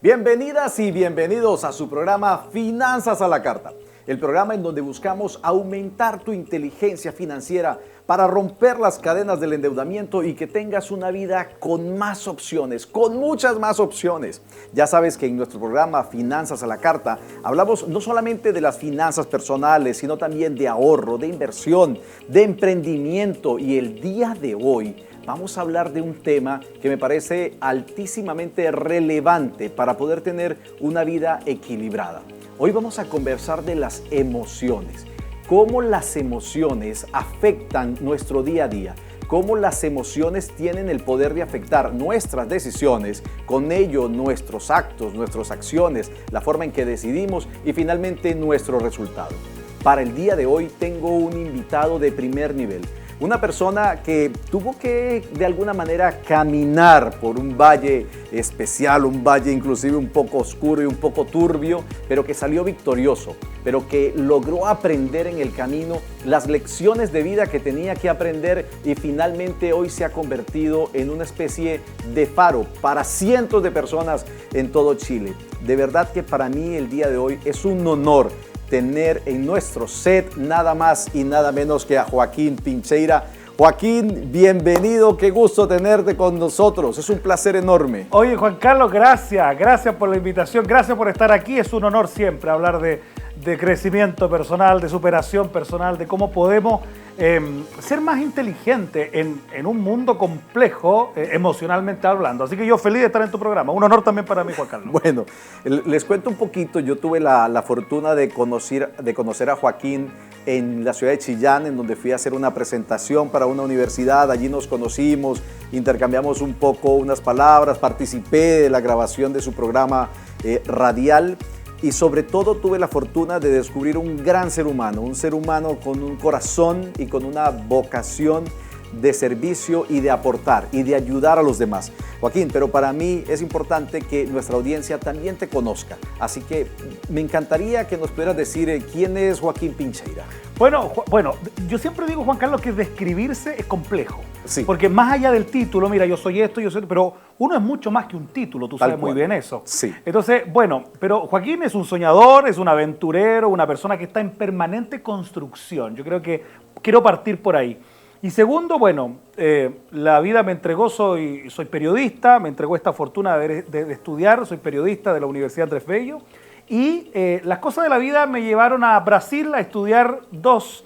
Bienvenidas y bienvenidos a su programa Finanzas a la Carta, el programa en donde buscamos aumentar tu inteligencia financiera para romper las cadenas del endeudamiento y que tengas una vida con más opciones, con muchas más opciones. Ya sabes que en nuestro programa Finanzas a la Carta hablamos no solamente de las finanzas personales, sino también de ahorro, de inversión, de emprendimiento, y el día de hoy vamos a hablar de un tema que me parece altísimamente relevante para poder tener una vida equilibrada. Hoy vamos a conversar de las emociones, cómo las emociones afectan nuestro día a día, cómo las emociones tienen el poder de afectar nuestras decisiones, con ello nuestros actos, nuestras acciones, la forma en que decidimos y finalmente nuestro resultado. Para el día de hoy tengo un invitado de primer nivel. Una persona que tuvo que de alguna manera caminar por un valle especial, un valle inclusive un poco oscuro y un poco turbio, pero que salió victorioso, pero que logró aprender en el camino las lecciones de vida que tenía que aprender y finalmente hoy se ha convertido en una especie de faro para cientos de personas en todo Chile. De verdad que para mí el día de hoy es un honor tener en nuestro set nada más y nada menos que a Joaquín Pincheira. Joaquín, bienvenido, qué gusto tenerte con nosotros, es un placer enorme. Oye, Juan Carlos, gracias por la invitación, gracias por estar aquí. Es un honor siempre hablar de crecimiento personal, de superación personal, de cómo podemos ser más inteligentes en un mundo complejo, emocionalmente hablando. Así que yo feliz de estar en tu programa. Un honor también para mí, Juan Carlos. Bueno, les cuento un poquito. Yo tuve la fortuna de conocer a Joaquín en la ciudad de Chillán, en donde fui a hacer una presentación para una universidad. Allí nos conocimos, intercambiamos un poco unas palabras, participé de la grabación de su programa radial. Y sobre todo tuve la fortuna de descubrir un gran ser humano, un ser humano con un corazón y con una vocación de servicio y de aportar y de ayudar a los demás. Joaquín, pero para mí es importante que nuestra audiencia también te conozca. Así que me encantaría que nos pudieras decir quién es Joaquín Pincheira. Bueno, yo siempre digo, Juan Carlos, que describirse es complejo. Sí. Porque más allá del título, mira, yo soy esto, pero uno es mucho más que un título, tú sabes muy bien eso. Sí. Entonces, pero Joaquín es un soñador, es un aventurero, una persona que está en permanente construcción. Yo creo que quiero partir por ahí. Y segundo, la vida me entregó, soy periodista, me entregó esta fortuna de estudiar, soy periodista de la Universidad Andrés Bello, y las cosas de la vida me llevaron a Brasil a estudiar dos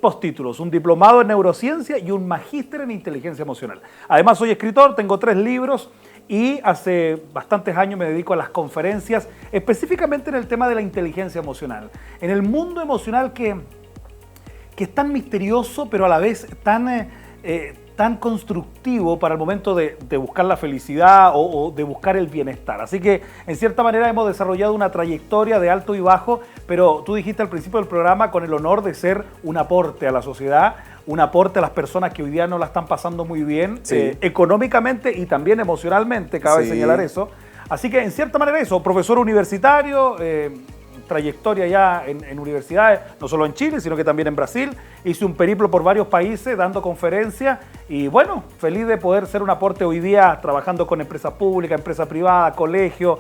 postítulos, un diplomado en neurociencia y un magíster en inteligencia emocional. Además soy escritor, tengo 3 libros y hace bastantes años me dedico a las conferencias, específicamente en el tema de la inteligencia emocional, en el mundo emocional que es tan misterioso, pero a la vez tan constructivo para el momento de buscar la felicidad o de buscar el bienestar. Así que, en cierta manera, hemos desarrollado una trayectoria de alto y bajo, pero tú dijiste al principio del programa con el honor de ser un aporte a la sociedad, un aporte a las personas que hoy día no la están pasando muy bien, sí, económicamente y también emocionalmente, cabe señalar eso. Así que, en cierta manera, eso, profesor universitario, trayectoria ya en universidades, no solo en Chile, sino que también en Brasil. Hice un periplo por varios países dando conferencias y feliz de poder ser un aporte hoy día trabajando con empresas públicas, empresas privadas, colegios,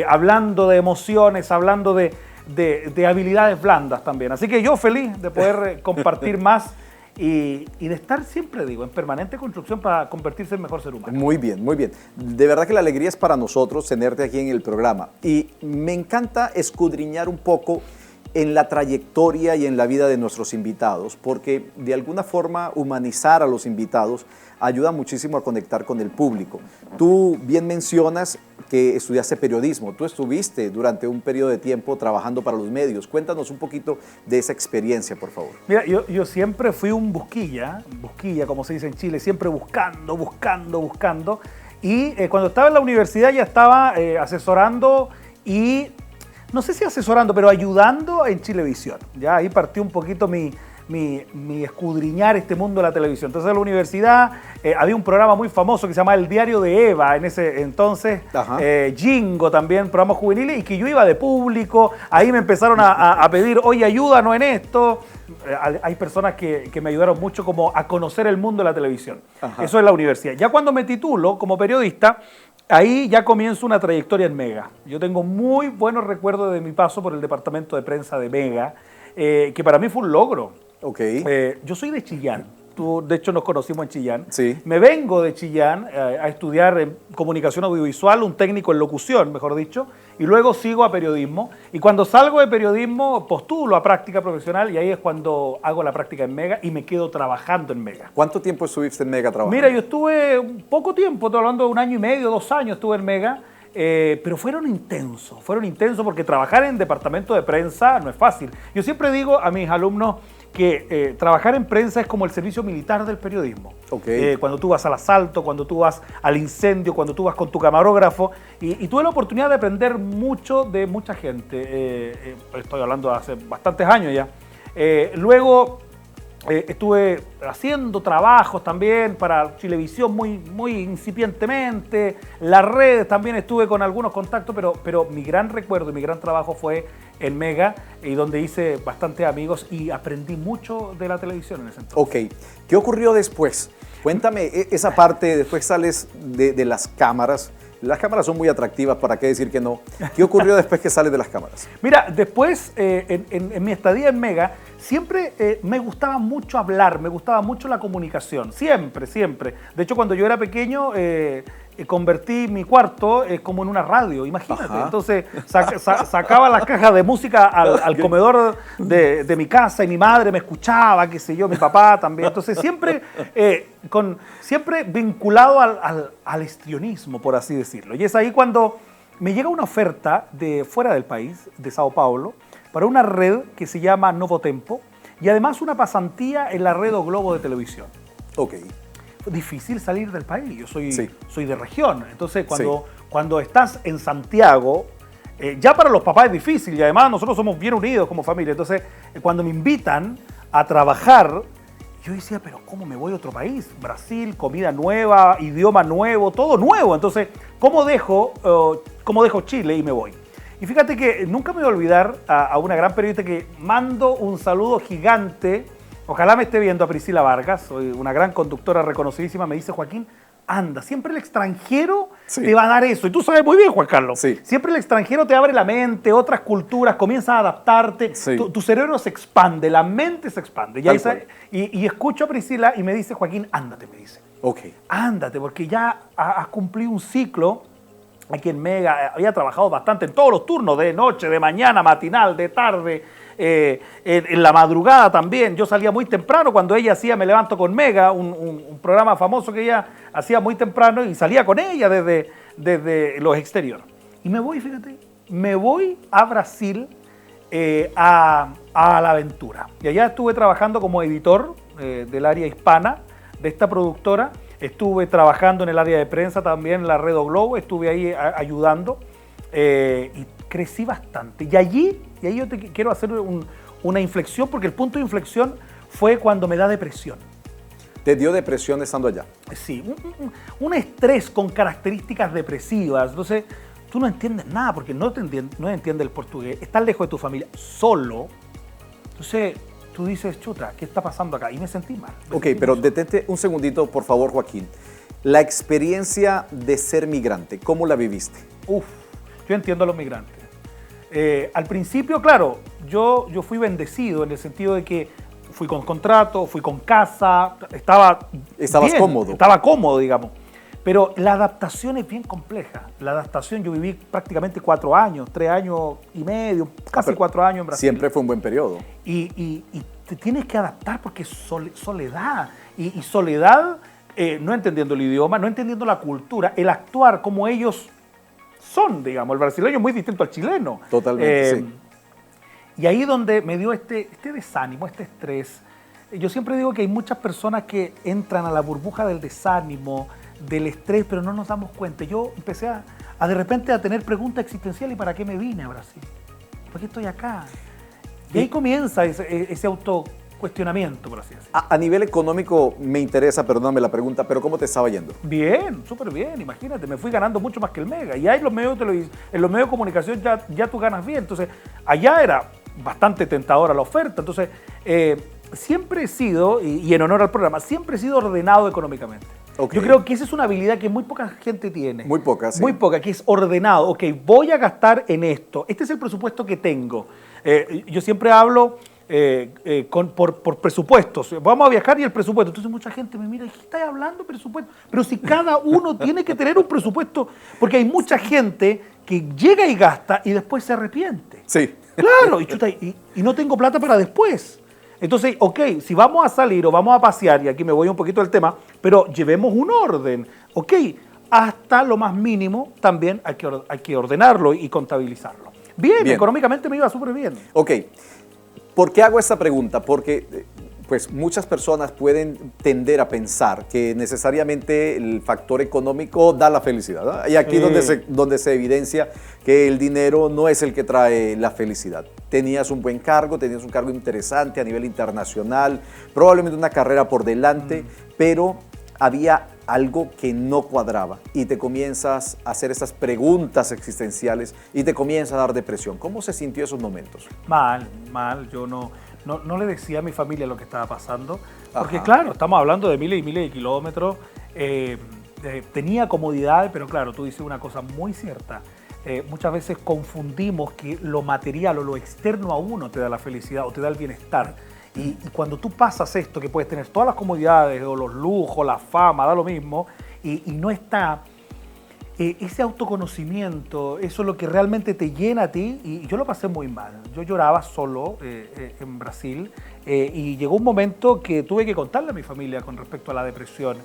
hablando de emociones, hablando de habilidades blandas también. Así que yo feliz de poder compartir más y de estar siempre, en permanente construcción para convertirse en mejor ser humano. Muy bien, muy bien. De verdad que la alegría es para nosotros tenerte aquí en el programa. Y me encanta escudriñar un poco en la trayectoria y en la vida de nuestros invitados, porque de alguna forma humanizar a los invitados ayuda muchísimo a conectar con el público. Tú bien mencionas que estudiaste periodismo, tú estuviste durante un periodo de tiempo trabajando para los medios. Cuéntanos un poquito de esa experiencia, por favor. Mira, yo siempre fui un busquilla, como se dice en Chile, siempre buscando. Y cuando estaba en la universidad ya estaba asesorando y, no sé si asesorando, pero ayudando en Chilevisión. Ya ahí partió un poquito mi mi escudriñar este mundo de la televisión. Entonces en la universidad había un programa muy famoso que se llamaba El Diario de Eva, en ese entonces, Jingo también, programas juveniles, y que yo iba de público, ahí me empezaron a pedir, oye, ayúdanos en esto. Hay personas que me ayudaron mucho como a conocer el mundo de la televisión. Ajá. Eso es la universidad. Ya cuando me titulo como periodista, ahí ya comienzo una trayectoria en Mega. Yo tengo muy buenos recuerdos de mi paso por el departamento de prensa de Mega, que para mí fue un logro. Okay. Yo soy de Chillán. Tú, de hecho, nos conocimos en Chillán. Sí. Me vengo de Chillán a estudiar comunicación audiovisual, un técnico en locución, mejor dicho, y luego sigo a periodismo. Y cuando salgo de periodismo, postulo a práctica profesional y ahí es cuando hago la práctica en Mega y me quedo trabajando en Mega. ¿Cuánto tiempo estuviste en Mega trabajando? Mira, yo estuve un poco tiempo, estoy hablando de 1 año y medio, 2 años estuve en Mega. Pero fueron intensos porque trabajar en departamento de prensa no es fácil. Yo siempre digo a mis alumnos que trabajar en prensa es como el servicio militar del periodismo. Okay. Cuando tú vas al asalto, cuando tú vas al incendio, cuando tú vas con tu camarógrafo. Y tuve la oportunidad de aprender mucho de mucha gente. Estoy hablando de hace bastantes años ya. Luego estuve haciendo trabajos también para Chilevisión muy incipientemente. Las redes también estuve con algunos contactos, pero mi gran recuerdo y mi gran trabajo fue en Mega, y donde hice bastantes amigos y aprendí mucho de la televisión en ese entonces. Ok. ¿Qué ocurrió después? Cuéntame esa parte, después sales de las cámaras. Las cámaras son muy atractivas, ¿para qué decir que no? ¿Qué ocurrió después que sales de las cámaras? Mira, después, en mi estadía en Mega, siempre me gustaba mucho hablar, me gustaba mucho la comunicación, siempre. De hecho, cuando yo era pequeño, convertí mi cuarto como en una radio, imagínate. Ajá. Entonces, sacaba las cajas de música al comedor de mi casa y mi madre me escuchaba, qué sé yo, mi papá también. Entonces, siempre vinculado al histrionismo, por así decirlo. Y es ahí cuando me llega una oferta de fuera del país, de Sao Paulo, para una red que se llama Novo Tempo y además una pasantía en la red O Globo de televisión. Ok. Difícil salir del país, yo soy de región, entonces cuando estás en Santiago, ya para los papás es difícil y además nosotros somos bien unidos como familia, entonces cuando me invitan a trabajar, yo decía, pero ¿cómo me voy a otro país? Brasil, comida nueva, idioma nuevo, todo nuevo, entonces ¿cómo dejo Chile y me voy? Y fíjate que nunca me voy a olvidar a una gran periodista que mando un saludo gigante. Ojalá me esté viendo, a Priscila Vargas, soy una gran conductora reconocidísima, me dice, Joaquín, anda, siempre el extranjero te va a dar eso. Y tú sabes muy bien, Juan Carlos, siempre el extranjero te abre la mente, otras culturas, comienzas a adaptarte, tu cerebro se expande, la mente se expande. Y escucho a Priscila y me dice, Joaquín, ándate, me dice. Ándate, porque ya has cumplido un ciclo. Aquí en Mega había trabajado bastante en todos los turnos, de noche, de mañana, matinal, de tarde, en la madrugada también. Yo salía muy temprano cuando ella hacía Me Levanto con Mega, un programa famoso que ella hacía muy temprano y salía con ella desde los exteriores. Y me voy, fíjate, a Brasil a la aventura. Y allá estuve trabajando como editor del área hispana de esta productora. Estuve trabajando en el área de prensa también, en la red O Globo, estuve ahí ayudando y crecí bastante. Y allí yo quiero hacer una inflexión, porque el punto de inflexión fue cuando me da depresión. ¿Te dio depresión estando allá? Sí, un estrés con características depresivas. Entonces, tú no entiendes nada porque no entiendes el portugués, estás lejos de tu familia, solo. Entonces, tú dices, chuta, ¿qué está pasando acá? Y me sentí mal. Pero detente un segundito, por favor, Joaquín. La experiencia de ser migrante, ¿cómo la viviste? Yo entiendo a los migrantes. Al principio, claro, yo fui bendecido en el sentido de que fui con contrato, fui con casa, Estabas bien, cómodo. Estaba cómodo, digamos. Pero la adaptación es bien compleja. La adaptación, yo viví prácticamente 4 años, 3 años y medio, casi 4 años en Brasil. Siempre fue un buen periodo. Y te tienes que adaptar porque es soledad. Y soledad, no entendiendo el idioma, no entendiendo la cultura, el actuar como ellos son, digamos. El brasileño es muy distinto al chileno. Totalmente, sí. Y ahí donde me dio este desánimo, este estrés. Yo siempre digo que hay muchas personas que entran a la burbuja del desánimo, del estrés, pero no nos damos cuenta. Yo empecé a de repente a tener preguntas existenciales: ¿y para qué me vine a Brasil? ¿Por qué estoy acá? Y ahí comienza ese cuestionamiento, por así decirlo. A nivel económico me interesa, perdóname la pregunta, pero ¿cómo te estaba yendo? Bien, súper bien, imagínate, me fui ganando mucho más que el Mega. Y ahí en los medios de comunicación ya tú ganas bien. Entonces, allá era bastante tentadora la oferta. Entonces, siempre he sido, y en honor al programa, siempre he sido ordenado económicamente. Okay. Yo creo que esa es una habilidad que muy poca gente tiene. Muy poca, sí. Muy poca, que es ordenado. Ok, voy a gastar en esto. Este es el presupuesto que tengo. Yo siempre hablo por presupuestos. Vamos a viajar y el presupuesto. Entonces mucha gente me mira, ¿qué estás hablando presupuesto? Pero si cada uno tiene que tener un presupuesto, porque hay mucha gente que llega y gasta y después se arrepiente. Sí. Claro, y no tengo plata para después. Entonces, ok, si vamos a salir o vamos a pasear, y aquí me voy un poquito del tema, pero llevemos un orden, ok, hasta lo más mínimo también hay que ordenarlo y contabilizarlo. Bien, económicamente me iba súper bien. Ok, ¿por qué hago esta pregunta? Porque pues muchas personas pueden tender a pensar que necesariamente el factor económico da la felicidad, ¿no? Y aquí donde se evidencia que el dinero no es el que trae la felicidad. Tenías un buen cargo, tenías un cargo interesante a nivel internacional, probablemente una carrera por delante, pero había algo que no cuadraba y te comienzas a hacer esas preguntas existenciales y te comienza a dar depresión. ¿Cómo se sintió esos momentos? Mal, yo no le decía a mi familia lo que estaba pasando, porque claro, estamos hablando de miles y miles de kilómetros, tenía comodidad, pero claro, tú dices una cosa muy cierta, muchas veces confundimos que lo material o lo externo a uno te da la felicidad o te da el bienestar. Y cuando tú pasas esto, que puedes tener todas las comodidades o los lujos, la fama, da lo mismo, y no está ese autoconocimiento, eso es lo que realmente te llena a ti, y yo lo pasé muy mal. Yo lloraba solo en Brasil y llegó un momento que tuve que contarle a mi familia con respecto a la depresión,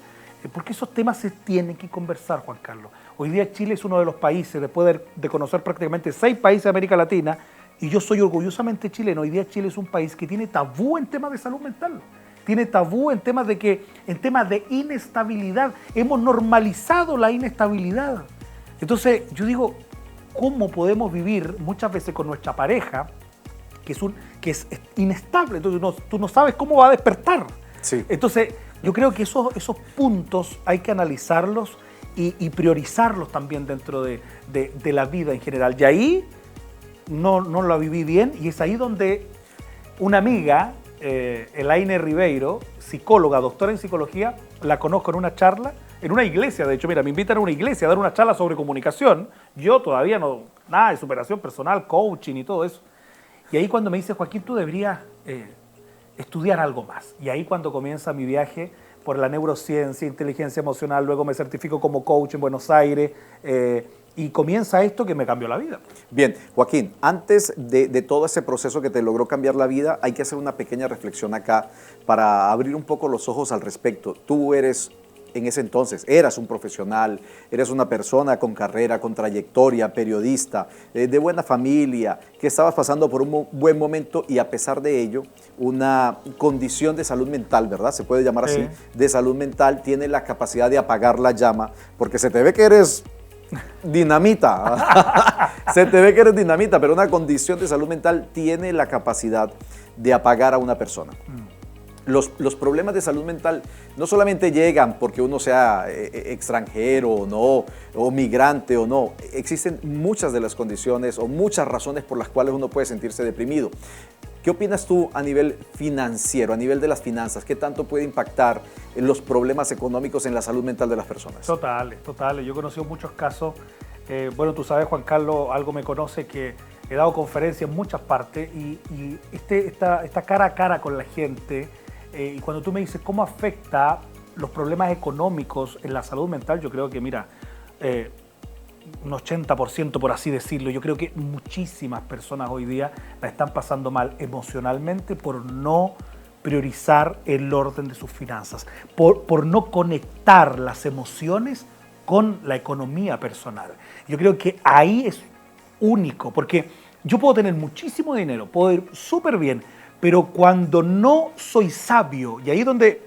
porque esos temas se tienen que conversar, Juan Carlos. Hoy día Chile es uno de los países, después de conocer prácticamente 6 países de América Latina, y yo soy orgullosamente chileno. Hoy día Chile es un país que tiene tabú en temas de salud mental. Tiene tabú en temas de inestabilidad. Hemos normalizado la inestabilidad. Entonces, yo digo, ¿cómo podemos vivir muchas veces con nuestra pareja que es inestable? Entonces, tú no sabes cómo va a despertar. Sí. Entonces, yo creo que esos puntos hay que analizarlos y priorizarlos también dentro de la vida en general. Y ahí no la viví bien, y es ahí donde una amiga, Elaine Ribeiro, psicóloga, doctora en psicología, la conozco en una charla, en una iglesia, de hecho, mira, me invitan a una iglesia a dar una charla sobre comunicación, yo todavía nada de superación personal, coaching y todo eso, y ahí cuando me dice, Joaquín, tú deberías estudiar algo más, y ahí cuando comienza mi viaje por la neurociencia, inteligencia emocional, luego me certifico como coach en Buenos Aires, y comienza esto que me cambió la vida. Bien, Joaquín, antes de todo ese proceso que te logró cambiar la vida, hay que hacer una pequeña reflexión acá para abrir un poco los ojos al respecto. Tú eras un profesional, eres una persona con carrera, con trayectoria, periodista, de buena familia, que estabas pasando por un buen momento y a pesar de ello, una condición de salud mental, ¿verdad? Se puede llamar así, de salud mental, tiene la capacidad de apagar la llama, porque se te ve que eres dinamita, se te ve que eres dinamita, pero una condición de salud mental tiene la capacidad de apagar a una persona. Los problemas de salud mental no solamente llegan porque uno sea extranjero o no, o migrante o no. Existen muchas de las condiciones o muchas razones por las cuales uno puede sentirse deprimido. ¿Qué opinas tú a nivel financiero, a nivel de las finanzas? ¿Qué tanto puede impactar en los problemas económicos en la salud mental de las personas? Totales. Yo he conocido muchos casos. Bueno, tú sabes, Juan Carlos, algo me conoce, que he dado conferencias en muchas partes y esta cara a cara con la gente. Y cuando tú me dices cómo afecta los problemas económicos en la salud mental, yo creo que, mira, un 80%, por así decirlo, yo creo que muchísimas personas hoy día la están pasando mal emocionalmente por no priorizar el orden de sus finanzas, por no conectar las emociones con la economía personal. Yo creo que ahí es único, porque yo puedo tener muchísimo dinero, puedo ir súper bien, pero cuando no soy sabio, y ahí es donde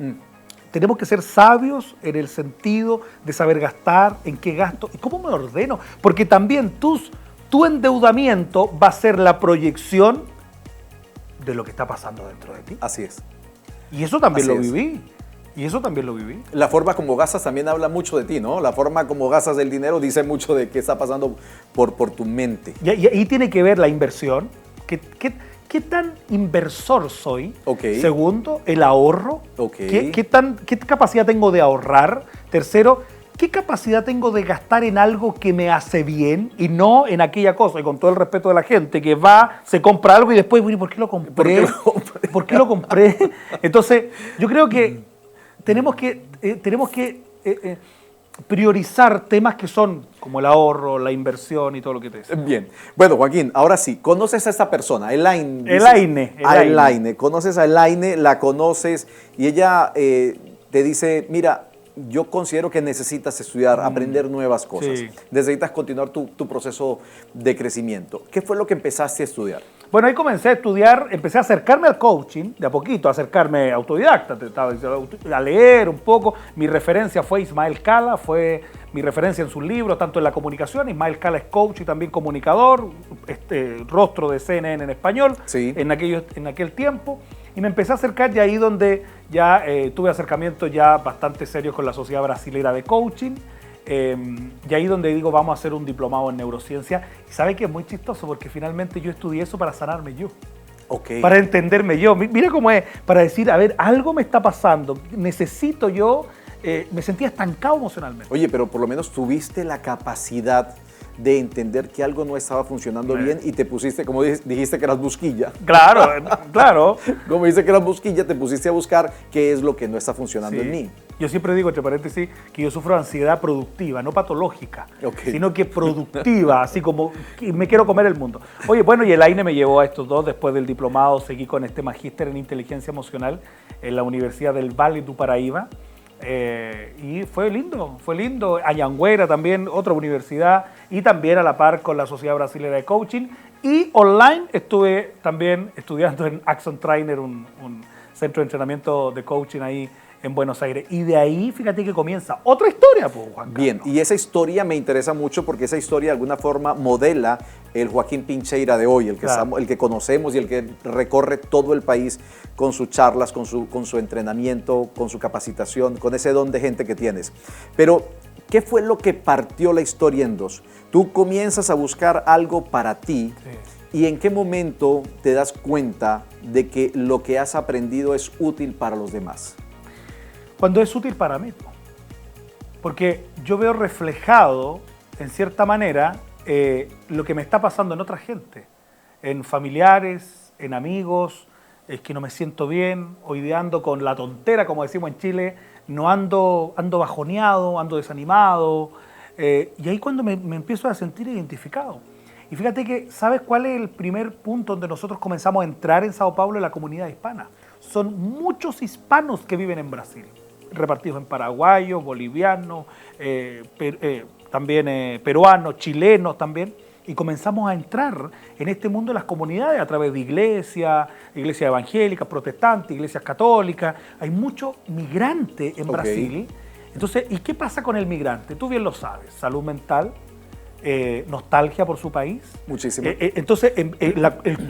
tenemos que ser sabios en el sentido de saber gastar, en qué gasto y cómo me ordeno, porque también tu endeudamiento va a ser la proyección de lo que está pasando dentro de ti. Así es. Y eso también Así lo es. viví. Y eso también lo viví. La forma como gastas también habla mucho de ti, ¿no? La forma como gastas el dinero dice mucho de qué está pasando por tu mente. Y ahí tiene que ver la inversión. ¿Qué tan inversor soy? Ok. Segundo, el ahorro. Ok. ¿Qué capacidad tengo de ahorrar? Tercero, ¿qué capacidad tengo de gastar en algo que me hace bien y no en aquella cosa? Y con todo el respeto de la gente que va, se compra algo y después, bueno, ¿por qué lo compré? ¿Por qué lo compré? ¿Por qué lo compré? Entonces, yo creo que tenemos que priorizar temas que son como el ahorro, la inversión y todo lo que te decía. Bien. Bueno, Joaquín, ahora sí, ¿conoces a esta persona? Elaine. Elaine. A Elaine. Conoces a Elaine, la conoces y ella te dice, mira, yo considero que necesitas estudiar, aprender nuevas cosas. Sí. Necesitas continuar tu proceso de crecimiento. ¿Qué fue lo que empezaste a estudiar? Bueno, ahí comencé a estudiar, empecé a acercarme al coaching, de a poquito, a acercarme autodidacta, a leer un poco. Mi referencia fue Ismael Cala, fue mi referencia en sus libros, tanto en la comunicación. Ismael Cala es coach y también comunicador, rostro de CNN en español, Sí. en aquel tiempo. Y me empecé a acercar y ahí donde ya tuve acercamientos ya bastante serios con la Sociedad Brasilera de Coaching. Y ahí donde digo, vamos a hacer un diplomado en neurociencia. Y sabe que es muy chistoso porque finalmente yo estudié eso para sanarme yo. Ok. Para entenderme yo. Mira cómo es, para decir, a ver, algo me está pasando, necesito yo, me sentía estancado emocionalmente. Oye, pero por lo menos tuviste la capacidad de entender que algo no estaba funcionando bien y te pusiste, como dijiste que eras busquilla. Claro, claro. Como dice que eras busquilla, te pusiste a buscar qué es lo que no está funcionando en mí. Yo siempre digo, entre paréntesis, que yo sufro de ansiedad productiva, no patológica, sino que productiva, así como que me quiero comer el mundo. Oye, bueno, y Elaine me llevó a estos dos. Después del diplomado seguí con este magíster en inteligencia emocional en la Universidad del Valle do Paraíba. Y fue lindo. Anhanguera también, otra universidad, y también a la par con la Sociedad Brasilera de Coaching. Y online estuve también estudiando en Axon Trainer, un centro de entrenamiento de coaching ahí en Buenos Aires. Y de ahí, fíjate que comienza otra historia, pues, Juan Carlos. Bien, y esa historia me interesa mucho porque esa historia de alguna forma modela el Joaquín Pincheira de hoy, el que conocemos y el que recorre todo el país con sus charlas, con su entrenamiento, con su capacitación, con ese don de gente que tienes. Pero, ¿qué fue lo que partió la historia en dos? Tú comienzas a buscar algo para ti. Sí. ¿Y en qué momento te das cuenta de que lo que has aprendido es útil para los demás? Cuando es útil para mí. Porque yo veo reflejado, en cierta manera, lo que me está pasando en otra gente. En familiares, en amigos, es que no me siento bien, hoy día ando con la tontera, como decimos en Chile, no ando bajoneado, ando desanimado. Y ahí cuando me empiezo a sentir identificado. Y fíjate que, ¿sabes cuál es el primer punto donde nosotros comenzamos a entrar en Sao Paulo, en la comunidad hispana? Son muchos hispanos que viven en Brasil, repartidos en paraguayos, bolivianos, también peruanos, chilenos también. Y comenzamos a entrar en este mundo de las comunidades a través de iglesias evangélicas, protestantes, iglesias católicas. Hay mucho migrante en Brasil. Entonces, ¿y qué pasa con el migrante? Tú bien lo sabes, salud mental, nostalgia por su país. Muchísimo. Entonces,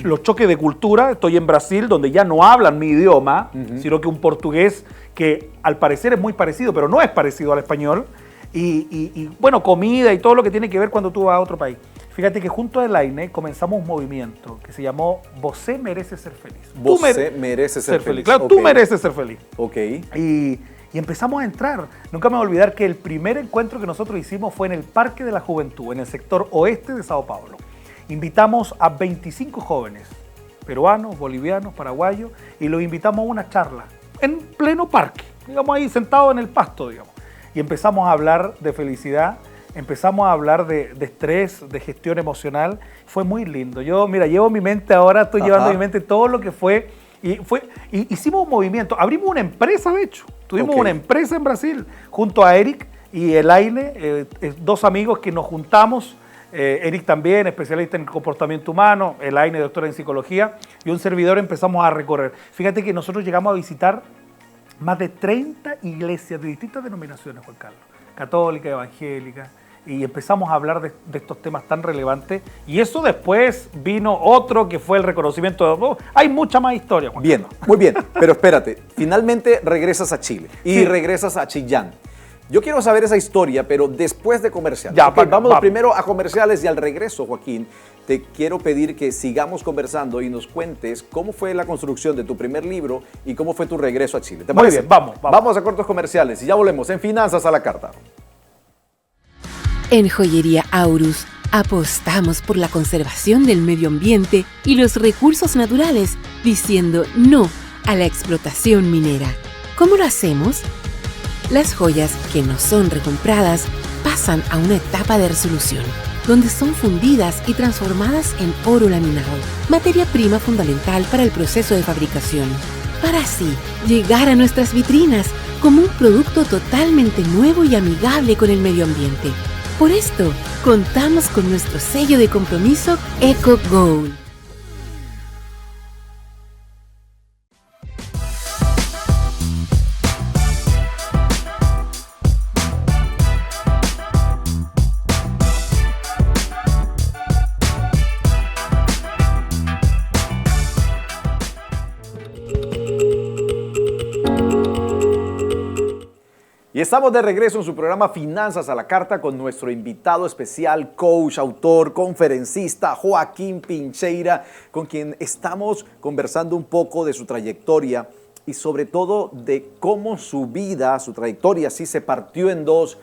los choques de cultura, estoy en Brasil, donde ya no hablan mi idioma, sino que un portugués que al parecer es muy parecido, pero no es parecido al español, y bueno, comida y todo lo que tiene que ver cuando tú vas a otro país. Fíjate que junto a Elaine comenzamos un movimiento que se llamó Você merece ser feliz. Você merece ser feliz. Claro, tú mereces ser feliz. Ok. Y empezamos a entrar. Nunca me voy a olvidar que el primer encuentro que nosotros hicimos fue en el Parque de la Juventud, en el sector oeste de Sao Paulo. Invitamos a 25 jóvenes, peruanos, bolivianos, paraguayos, y los invitamos a una charla en pleno parque, digamos ahí sentados en el pasto, digamos. Y empezamos a hablar de felicidad, empezamos a hablar de estrés, de gestión emocional. Fue muy lindo. Yo, mira, llevo mi mente ahora, estoy llevando a mi mente todo lo que fue. Y hicimos un movimiento, abrimos una empresa, de hecho. Tuvimos una empresa en Brasil, junto a Eric y Elaine, dos amigos que nos juntamos. Eric también, especialista en comportamiento humano, Elaine, doctora en psicología, y un servidor. Empezamos a recorrer. Fíjate que nosotros llegamos a visitar más de 30 iglesias de distintas denominaciones, Juan Carlos. Católica, evangélica. y empezamos a hablar de estos temas tan relevantes. Y eso después vino otro que fue el reconocimiento de... Oh, hay mucha más historia, Juan Bien, Carlos. muy bien, pero espérate, finalmente regresas a Chile y Sí. regresas a Chillán. Yo quiero saber esa historia, pero después de comerciales. Ya, Ok, vamos. vamos primero a comerciales y al regreso, Joaquín, te quiero pedir que sigamos conversando y nos cuentes cómo fue la construcción de tu primer libro y cómo fue tu regreso a Chile. ¿Te Muy parece? bien, vamos. Vamos a cortos comerciales y ya volvemos en Finanzas a la Carta. En Joyería Aurus apostamos por la conservación del medio ambiente y los recursos naturales, diciendo no a la explotación minera. ¿Cómo lo hacemos? Las joyas que no son recompradas pasan a una etapa de resolución, donde son fundidas y transformadas en oro laminado, materia prima fundamental para el proceso de fabricación, para así llegar a nuestras vitrinas como un producto totalmente nuevo y amigable con el medio ambiente. Por esto, contamos con nuestro sello de compromiso EcoGold. Y estamos de regreso en su programa Finanzas a la Carta con nuestro invitado especial, coach, autor, conferencista, Joaquín Pincheira, con quien estamos conversando un poco de su trayectoria y sobre todo de cómo su vida, su trayectoria sí se partió en dos,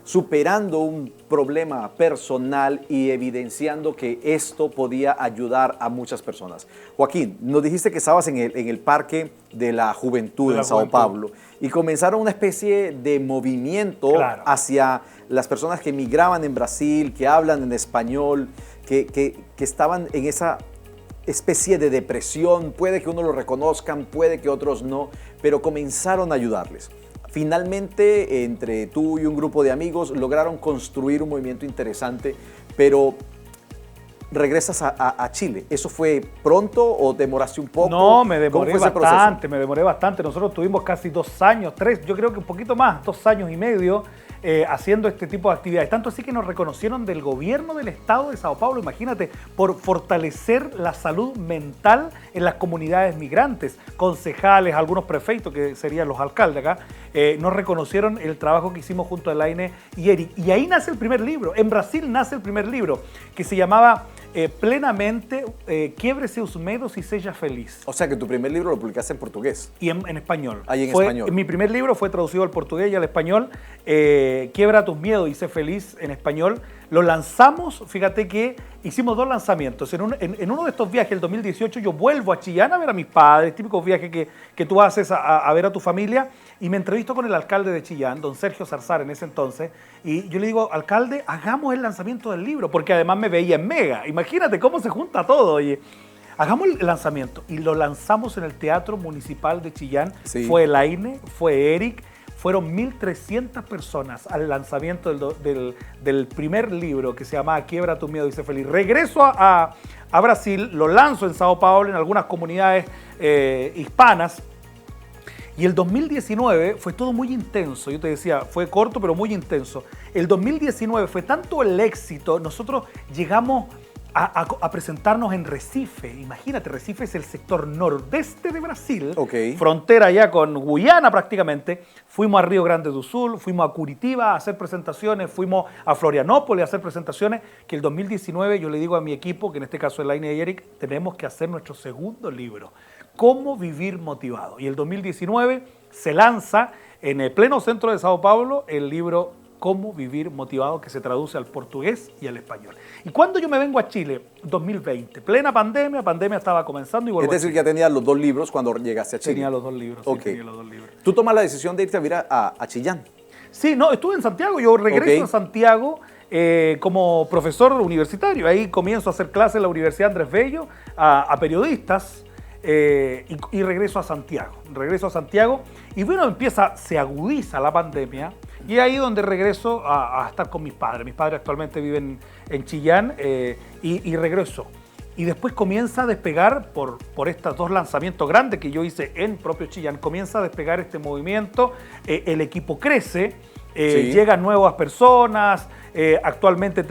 superando un problema personal y evidenciando que esto podía ayudar a muchas personas. Joaquín, nos dijiste que estabas en el Parque de la Juventud en Sao Paulo y comenzaron una especie de movimiento hacia las personas que emigraban en Brasil, que hablan en español, que estaban en esa especie de depresión. Puede que uno lo reconozcan, puede que otros no, pero comenzaron a ayudarles. Finalmente, entre tú y un grupo de amigos, lograron construir un movimiento interesante, pero regresas a Chile. ¿Eso fue pronto o demoraste un poco? No, me demoré ¿Cómo fue ese bastante. Nosotros tuvimos casi 2 años, 3, yo creo que un poquito más, 2 años y medio, haciendo este tipo de actividades. Tanto así que nos reconocieron del gobierno del estado de Sao Paulo, imagínate, por fortalecer la salud mental en las comunidades migrantes. Concejales, algunos prefeitos, que serían los alcaldes acá, nos reconocieron el trabajo que hicimos junto a Elaine y Eric. Y ahí nace el primer libro. En Brasil nace el primer libro, que se llamaba Plenamente, Quiebre seus medos y seja feliz. O sea que tu primer libro lo publicaste en portugués. Y en español. Ahí en español. Mi primer libro fue traducido al portugués y al español. Quiebra tus miedos y sé feliz en español. Lo lanzamos, fíjate que hicimos 2 lanzamientos. En uno de estos viajes, el 2018, yo vuelvo a Chillán a ver a mis padres, típicos viajes que tú haces a ver a tu familia, y me entrevisto con el alcalde de Chillán, don Sergio Zarzar en ese entonces, y yo le digo, alcalde, hagamos el lanzamiento del libro, porque además me veía en Mega. Imagínate cómo se junta todo, oye. Hagamos el lanzamiento, y lo lanzamos en el Teatro Municipal de Chillán. Sí. Fue Elaine, fue Eric. Fueron 1.300 personas al lanzamiento del primer libro, que se llamaba Quiebra tu miedo y sé feliz. Regreso a Brasil, lo lanzo en Sao Paulo, en algunas comunidades hispanas. Y el 2019 fue todo muy intenso. Yo te decía, fue corto pero muy intenso. El 2019 fue tanto el éxito, nosotros llegamos a presentarnos en Recife. Imagínate, Recife es el sector nordeste de Brasil, frontera ya con Guyana prácticamente. Fuimos a Río Grande do Sul, fuimos a Curitiba a hacer presentaciones, fuimos a Florianópolis a hacer presentaciones, que el 2019 yo le digo a mi equipo, que en este caso Elaine y Eric, tenemos que hacer nuestro segundo libro, Cómo vivir motivado. Y el 2019 se lanza en el pleno centro de Sao Paulo el libro Cómo vivir motivado, que se traduce al portugués y al español. Y cuando yo me vengo a Chile, 2020, plena pandemia estaba comenzando y vuelvo. Es decir, que ya tenías los 2 libros cuando llegaste a Chile. Tenía los 2 libros, sí, tenía los 2 libros. ¿Tú tomas la decisión de irte a vivir a Chillán? Sí, no, estuve en Santiago, yo regreso a Santiago como profesor universitario. Ahí comienzo a hacer clases en la Universidad Andrés Bello a periodistas. Y regreso a Santiago, y bueno, se agudiza la pandemia, y ahí donde regreso a estar con mis padres. Mis padres actualmente viven en Chillán, y regreso. Y después comienza a despegar, por estos 2 lanzamientos grandes que yo hice en propio Chillán, comienza a despegar este movimiento, el equipo crece, Sí. Llegan nuevas personas. Actualmente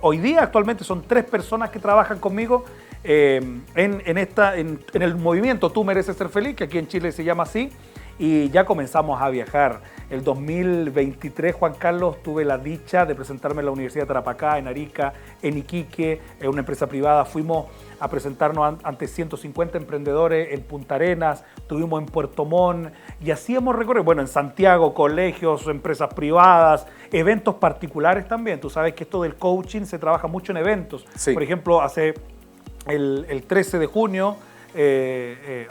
hoy día actualmente son 3 personas que trabajan conmigo en el movimiento Tú Mereces Ser Feliz, que aquí en Chile se llama así, y ya comenzamos a viajar. El 2023, Juan Carlos, tuve la dicha de presentarme en la Universidad de Tarapacá, en Arica, en Iquique, en una empresa privada. Fuimos a presentarnos ante 150 emprendedores en Punta Arenas, estuvimos en Puerto Montt y así hemos recorrido, bueno, en Santiago, colegios, empresas privadas, eventos particulares también. Tú sabes que esto del coaching se trabaja mucho en eventos. Sí. Por ejemplo, hace el 13 de junio,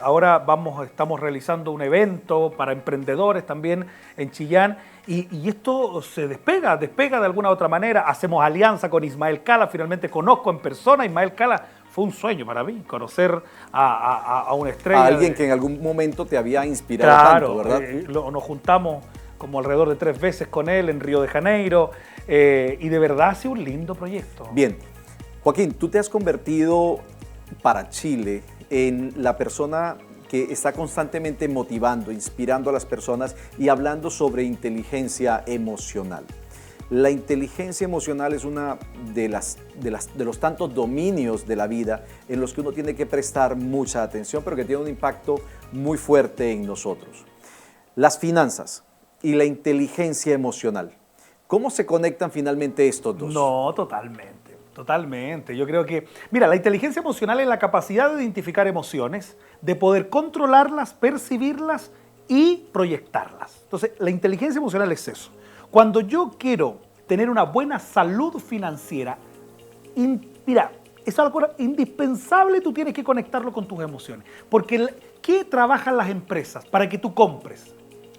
ahora estamos realizando un evento para emprendedores también en Chillán y esto se despega de alguna u otra manera. Hacemos alianza con Ismael Cala, finalmente conozco en persona a Ismael Cala. Fue un sueño para mí conocer a una estrella. A alguien que en algún momento te había inspirado tanto, ¿verdad? Nos juntamos como alrededor de 3 veces con él en Río de Janeiro y de verdad ha sido un lindo proyecto. Bien, Joaquín, tú te has convertido para Chile en la persona que está constantemente motivando, inspirando a las personas y hablando sobre inteligencia emocional. La inteligencia emocional es una de los tantos dominios de la vida en los que uno tiene que prestar mucha atención, pero que tiene un impacto muy fuerte en nosotros. Las finanzas y la inteligencia emocional, ¿cómo se conectan finalmente estos dos? No, totalmente, totalmente. Yo creo que, mira, la inteligencia emocional es la capacidad de identificar emociones, de poder controlarlas, percibirlas y proyectarlas. Entonces, la inteligencia emocional es eso. Cuando yo quiero tener una buena salud financiera, mira, es algo indispensable, tú tienes que conectarlo con tus emociones. Porque ¿qué trabajan las empresas para que tú compres?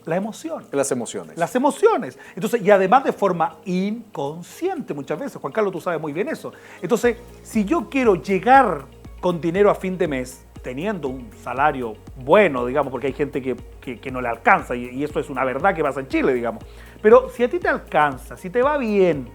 La emoción. Las emociones. Las emociones. Entonces, y además de forma inconsciente muchas veces. Juan Carlos, tú sabes muy bien eso. Entonces, si yo quiero llegar con dinero a fin de mes, teniendo un salario bueno, digamos, porque hay gente que no le alcanza y eso es una verdad que pasa en Chile, digamos. Pero si a ti te alcanza, si te va bien,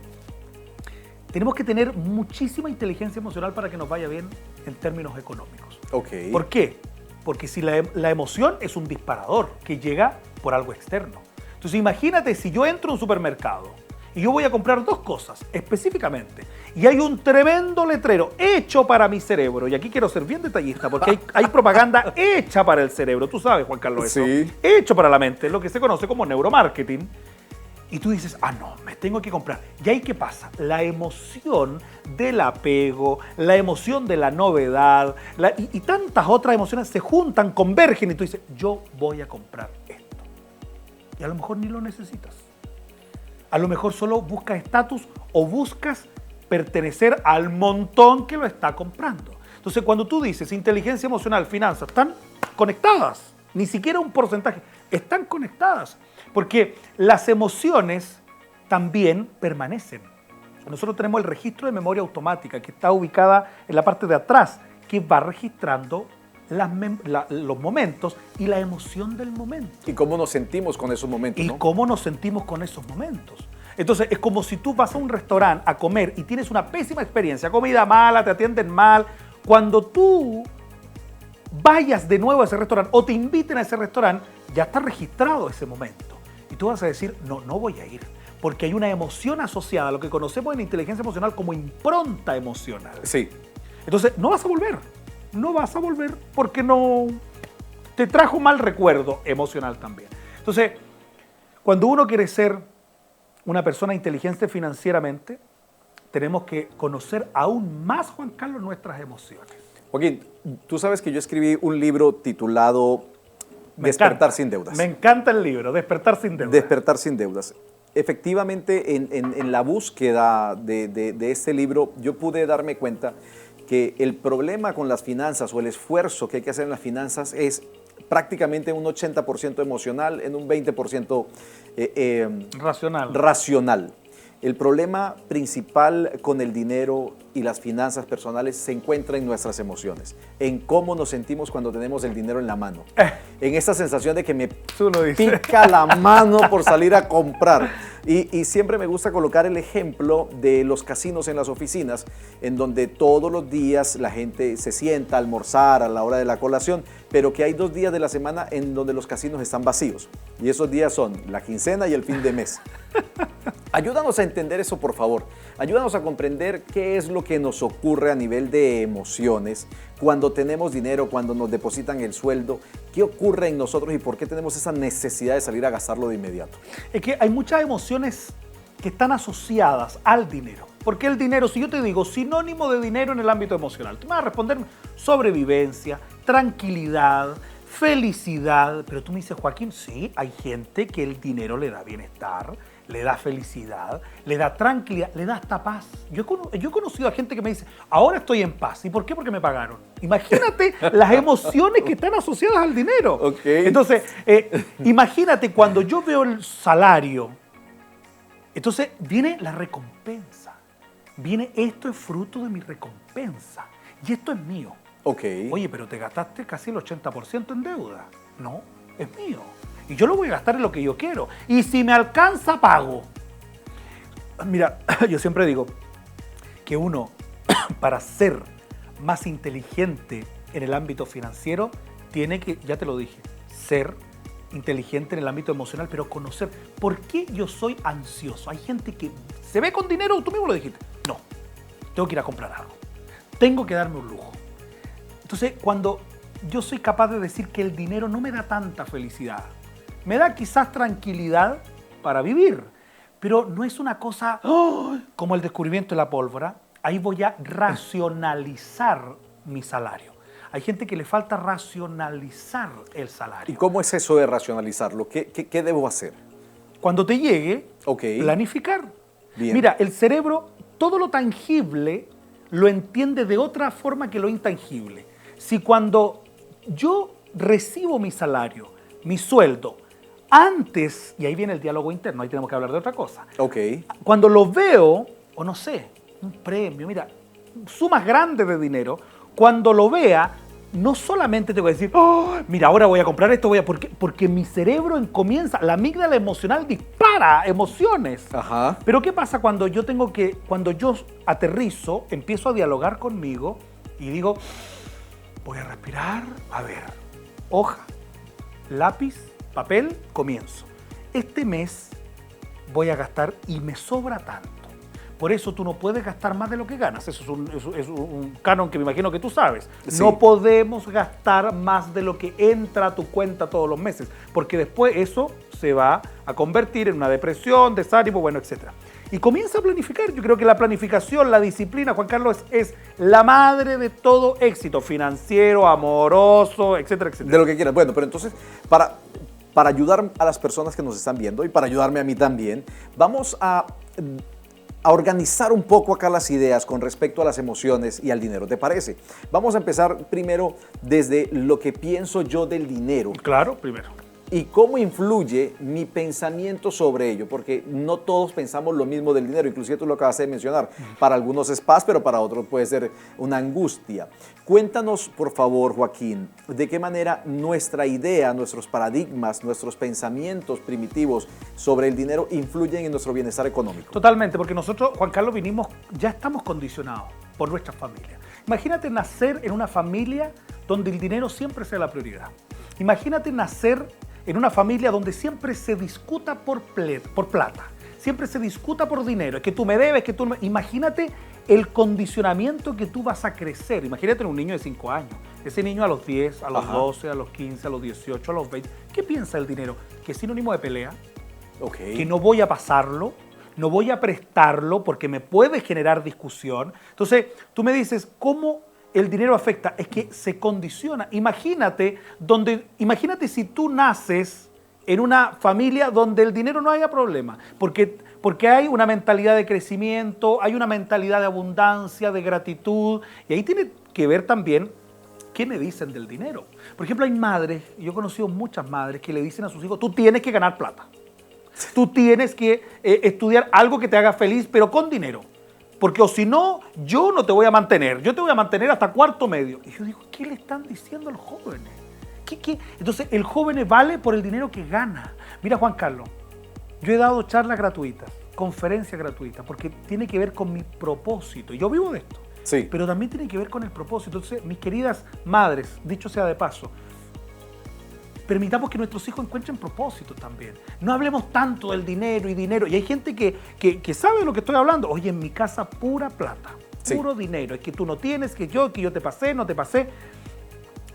tenemos que tener muchísima inteligencia emocional para que nos vaya bien en términos económicos. Ok. ¿Por qué? Porque si la emoción es un disparador que llega por algo externo. Entonces imagínate si yo entro a un supermercado y yo voy a comprar 2 cosas específicamente y hay un tremendo letrero hecho para mi cerebro, y aquí quiero ser bien detallista porque hay propaganda hecha para el cerebro, tú sabes, Juan Carlos, eso, Sí. hecho para la mente, lo que se conoce como neuromarketing. Y tú dices, no, me tengo que comprar. ¿Y ahí qué pasa? La emoción del apego, la emoción de la novedad y tantas otras emociones se juntan, convergen y tú dices, yo voy a comprar esto. Y a lo mejor ni lo necesitas. A lo mejor solo buscas estatus o buscas pertenecer al montón que lo está comprando. Entonces, cuando tú dices inteligencia emocional, finanzas, están conectadas. Ni siquiera un porcentaje. Están conectadas. Porque las emociones también permanecen. Nosotros tenemos el registro de memoria automática que está ubicada en la parte de atrás, que va registrando los momentos y la emoción del momento. ¿Y cómo nos sentimos con esos momentos? Y ¿no? cómo nos sentimos con esos momentos. Entonces, es como si tú vas a un restaurante a comer y tienes una pésima experiencia, comida mala, te atienden mal. Cuando tú vayas de nuevo a ese restaurante o te inviten a ese restaurante, ya está registrado ese momento. Y tú vas a decir, no voy a ir. Porque hay una emoción asociada a lo que conocemos en inteligencia emocional como impronta emocional. Sí. Entonces, no vas a volver. No vas a volver porque no te trajo mal recuerdo emocional también. Entonces, cuando uno quiere ser una persona inteligente financieramente, tenemos que conocer aún más, Juan Carlos, nuestras emociones. Joaquín, tú sabes que yo escribí un libro titulado Despertar sin deudas. Me encanta el libro, Despertar sin deudas. Despertar sin deudas. Efectivamente, en la búsqueda de este libro, yo pude darme cuenta que el problema con las finanzas o el esfuerzo que hay que hacer en las finanzas es prácticamente un 80% emocional, en un 20% racional. El problema principal con el dinero y las finanzas personales se encuentra en nuestras emociones, en cómo nos sentimos cuando tenemos el dinero en la mano, en esa sensación de que me pica la mano por salir a comprar. Y siempre me gusta colocar el ejemplo de los casinos en las oficinas, en donde todos los días la gente se sienta a almorzar a la hora de la colación, pero que hay 2 días de la semana en donde los casinos están vacíos. Y esos días son la quincena y el fin de mes. Ayúdanos a entender eso, por favor. Ayúdanos a comprender qué es lo que nos ocurre a nivel de emociones cuando tenemos dinero, cuando nos depositan el sueldo. ¿Qué ocurre en nosotros y por qué tenemos esa necesidad de salir a gastarlo de inmediato? Es que hay muchas emociones que están asociadas al dinero. Porque el dinero, si yo te digo sinónimo de dinero en el ámbito emocional, tú me vas a responder sobrevivencia, tranquilidad, felicidad. Pero tú me dices, Joaquín, sí, hay gente que el dinero le da bienestar, le da felicidad, le da tranquilidad, le da hasta paz. Yo he conocido a gente que me dice, ahora estoy en paz. ¿Y por qué? Porque me pagaron. Imagínate las emociones que están asociadas al dinero. Okay. Entonces, imagínate cuando yo veo el salario, entonces viene la recompensa. Viene, esto es fruto de mi recompensa. Y esto es mío. Okay. Oye, pero te gastaste casi el 80% en deuda. No, es mío. Y yo lo voy a gastar en lo que yo quiero. Y si me alcanza, pago. Mira, yo siempre digo que uno, para ser más inteligente en el ámbito financiero, tiene que, ya te lo dije, ser inteligente en el ámbito emocional, pero conocer por qué yo soy ansioso. Hay gente que se ve con dinero, tú mismo lo dijiste. No, tengo que ir a comprar algo. Tengo que darme un lujo. Entonces, cuando yo soy capaz de decir que el dinero no me da tanta felicidad, me da quizás tranquilidad para vivir, pero no es una cosa como el descubrimiento de la pólvora. Ahí voy a racionalizar mi salario. Hay gente que le falta racionalizar el salario. ¿Y cómo es eso de racionalizarlo? ¿Qué debo hacer? Cuando te llegue, Okay. planificar. Bien. Mira, el cerebro, todo lo tangible lo entiende de otra forma que lo intangible. Si cuando yo recibo mi salario, mi sueldo, antes, y ahí viene el diálogo interno, ahí tenemos que hablar de otra cosa. Okay. Cuando lo veo, o no sé, un premio, mira, sumas grandes de dinero, cuando lo vea, no solamente te voy a decir, mira, ahora voy a comprar esto, porque mi cerebro comienza, la amígdala emocional dispara emociones. Ajá. Pero ¿qué pasa cuando yo aterrizo, empiezo a dialogar conmigo y digo, voy a respirar, a ver, hoja, lápiz, papel, comienzo. Este mes voy a gastar y me sobra tanto. Por eso tú no puedes gastar más de lo que ganas. Eso es un canon que me imagino que tú sabes. Sí. No podemos gastar más de lo que entra a tu cuenta todos los meses, porque después eso se va a convertir en una depresión, desánimo, bueno, etc. Y comienza a planificar. Yo creo que la planificación, la disciplina, Juan Carlos, es la madre de todo éxito financiero, amoroso, etcétera, etcétera. De lo que quieras. Bueno, pero entonces, para ayudar a las personas que nos están viendo y para ayudarme a mí también, vamos a organizar un poco acá las ideas con respecto a las emociones y al dinero. ¿Te parece? Vamos a empezar primero desde lo que pienso yo del dinero. Claro, primero. ¿Y cómo influye mi pensamiento sobre ello? Porque no todos pensamos lo mismo del dinero, inclusive tú lo acabas de mencionar. Para algunos es paz, pero para otros puede ser una angustia. Cuéntanos, por favor, Joaquín, de qué manera nuestra idea, nuestros paradigmas, nuestros pensamientos primitivos sobre el dinero influyen en nuestro bienestar económico. Totalmente, porque nosotros, Juan Carlos, ya estamos condicionados por nuestra familia. Imagínate nacer en una familia donde el dinero siempre sea la prioridad. Imagínate nacer en una familia donde siempre se discuta por plata, siempre se discuta por dinero, es que tú me debes, que tú no me... Imagínate el condicionamiento que tú vas a crecer. Imagínate en un niño de 5 años, ese niño a los 10, a los Ajá. 12, a los 15, a los 18, a los 20. ¿Qué piensa el dinero? Que es sinónimo de pelea, Okay. que no voy a pasarlo, no voy a prestarlo porque me puede generar discusión. Entonces, tú me dices, ¿cómo el dinero afecta? Es que se condiciona. Imagínate si tú naces en una familia donde el dinero no haya problema, porque hay una mentalidad de crecimiento, hay una mentalidad de abundancia, de gratitud, y ahí tiene que ver también qué me dicen del dinero. Por ejemplo, hay madres, yo he conocido muchas madres que le dicen a sus hijos, tú tienes que ganar plata, tú tienes que estudiar algo que te haga feliz, pero con dinero. Porque o si no, yo no te voy a mantener. Yo te voy a mantener hasta cuarto medio. Y yo digo, ¿qué le están diciendo a los jóvenes? ¿Qué? Entonces, el joven vale por el dinero que gana. Mira, Juan Carlos, Yo he dado charlas gratuitas, conferencias gratuitas, porque tiene que ver con mi propósito. Yo vivo de esto, Sí. pero también tiene que ver con el propósito. Entonces, mis queridas madres, dicho sea de paso, permitamos que nuestros hijos encuentren propósitos también. No hablemos tanto del dinero y dinero. Y hay gente que sabe de lo que estoy hablando. Oye, en mi casa pura plata, Sí. puro dinero. Es que tú no tienes, que yo te pasé, no te pasé.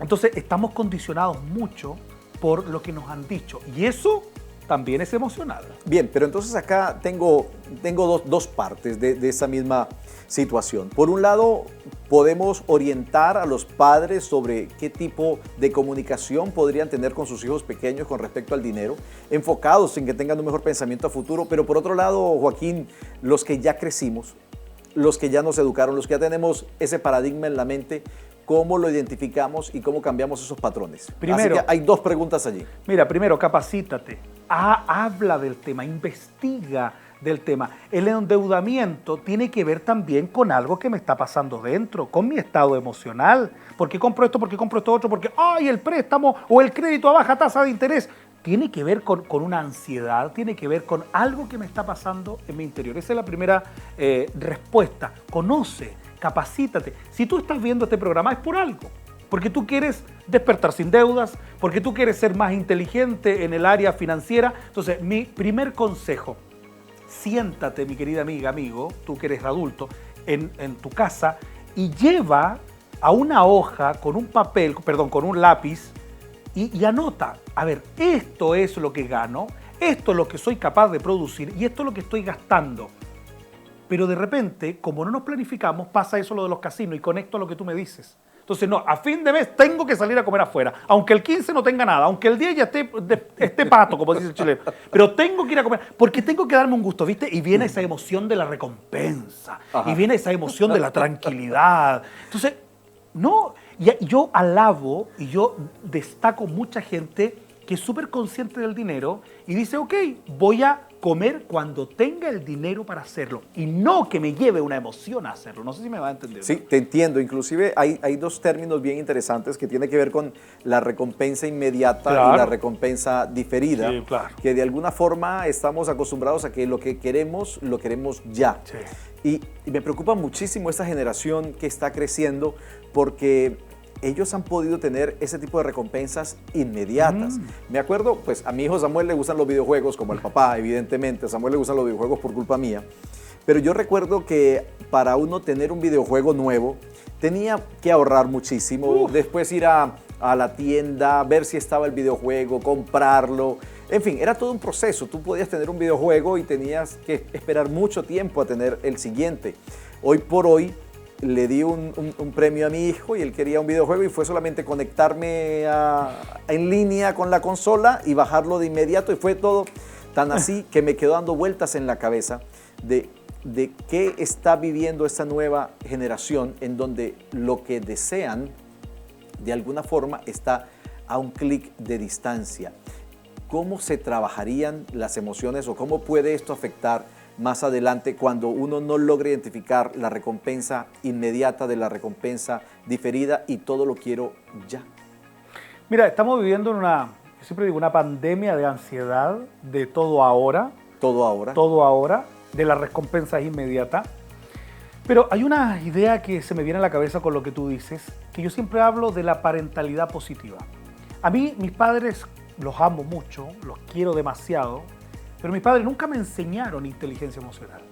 Entonces, estamos condicionados mucho por lo que nos han dicho. Y eso también es emocional. Bien, pero entonces acá tengo dos partes de esa misma situación. Por un lado, podemos orientar a los padres sobre qué tipo de comunicación podrían tener con sus hijos pequeños con respecto al dinero, enfocados en que tengan un mejor pensamiento a futuro. Pero por otro lado, Joaquín, los que ya crecimos, los que ya nos educaron, los que ya tenemos ese paradigma en la mente, ¿cómo lo identificamos y cómo cambiamos esos patrones? Primero, así que hay dos preguntas allí. Mira, primero, capacítate, habla del tema, investiga del tema. El endeudamiento tiene que ver también con algo que me está pasando dentro, con mi estado emocional. ¿Por qué compro esto? ¿Por qué compro esto otro? Porque, ¡ay, el préstamo o el crédito a baja tasa de interés! Tiene que ver con una ansiedad, tiene que ver con algo que me está pasando en mi interior. Esa es la primera respuesta. Conoce, capacítate. Si tú estás viendo este programa es por algo. Porque tú quieres despertar sin deudas, porque tú quieres ser más inteligente en el área financiera. Entonces, mi primer consejo, siéntate, mi querida amiga, amigo, tú que eres adulto, en tu casa y lleva a una hoja con un papel, perdón, con un lápiz y anota, a ver, esto es lo que gano, esto es lo que soy capaz de producir y esto es lo que estoy gastando. Pero de repente, como no nos planificamos, pasa eso lo de los casinos y conecto a lo que tú me dices. Entonces, no, a fin de mes tengo que salir a comer afuera, aunque el 15 no tenga nada, aunque el 10 ya esté pato, como dice el chileno, pero tengo que ir a comer, porque tengo que darme un gusto, ¿viste? Y viene esa emoción de la recompensa, Ajá. y viene esa emoción de la tranquilidad. Entonces, no, y yo alabo y yo destaco mucha gente que es súper consciente del dinero y dice, ok, voy a comer cuando tenga el dinero para hacerlo y no que me lleve una emoción a hacerlo. No sé si me va a entender. Sí, te entiendo. Inclusive hay dos términos bien interesantes que tienen que ver con la recompensa inmediata Claro. y la recompensa diferida. Sí, claro. Que de alguna forma estamos acostumbrados a que lo queremos ya. Sí. Y me preocupa muchísimo esta generación que está creciendo porque ellos han podido tener ese tipo de recompensas inmediatas. Me acuerdo, pues a mi hijo Samuel le gustan los videojuegos, como al papá, evidentemente. A Samuel le gustan los videojuegos por culpa mía. Pero yo recuerdo que para uno tener un videojuego nuevo, tenía que ahorrar muchísimo, después ir a la tienda, ver si estaba el videojuego, comprarlo. En fin, era todo un proceso. Tú podías tener un videojuego y tenías que esperar mucho tiempo a tener el siguiente. Hoy por hoy, le di un premio a mi hijo y él quería un videojuego y fue solamente conectarme en línea con la consola y bajarlo de inmediato y fue todo tan así que me quedó dando vueltas en la cabeza de qué está viviendo esta nueva generación en donde lo que desean de alguna forma está a un clic de distancia. ¿Cómo se trabajarían las emociones o cómo puede esto afectar más adelante cuando uno no logra identificar la recompensa inmediata de la recompensa diferida y todo lo quiero ya? Mira, estamos viviendo en yo siempre digo, una pandemia de ansiedad, de todo ahora. Todo ahora. Todo ahora, de las recompensas inmediatas. Pero hay una idea que se me viene a la cabeza con lo que tú dices, que yo siempre hablo de la parentalidad positiva. A mí, mis padres los amo mucho, los quiero demasiado, pero mis padres nunca me enseñaron inteligencia emocional.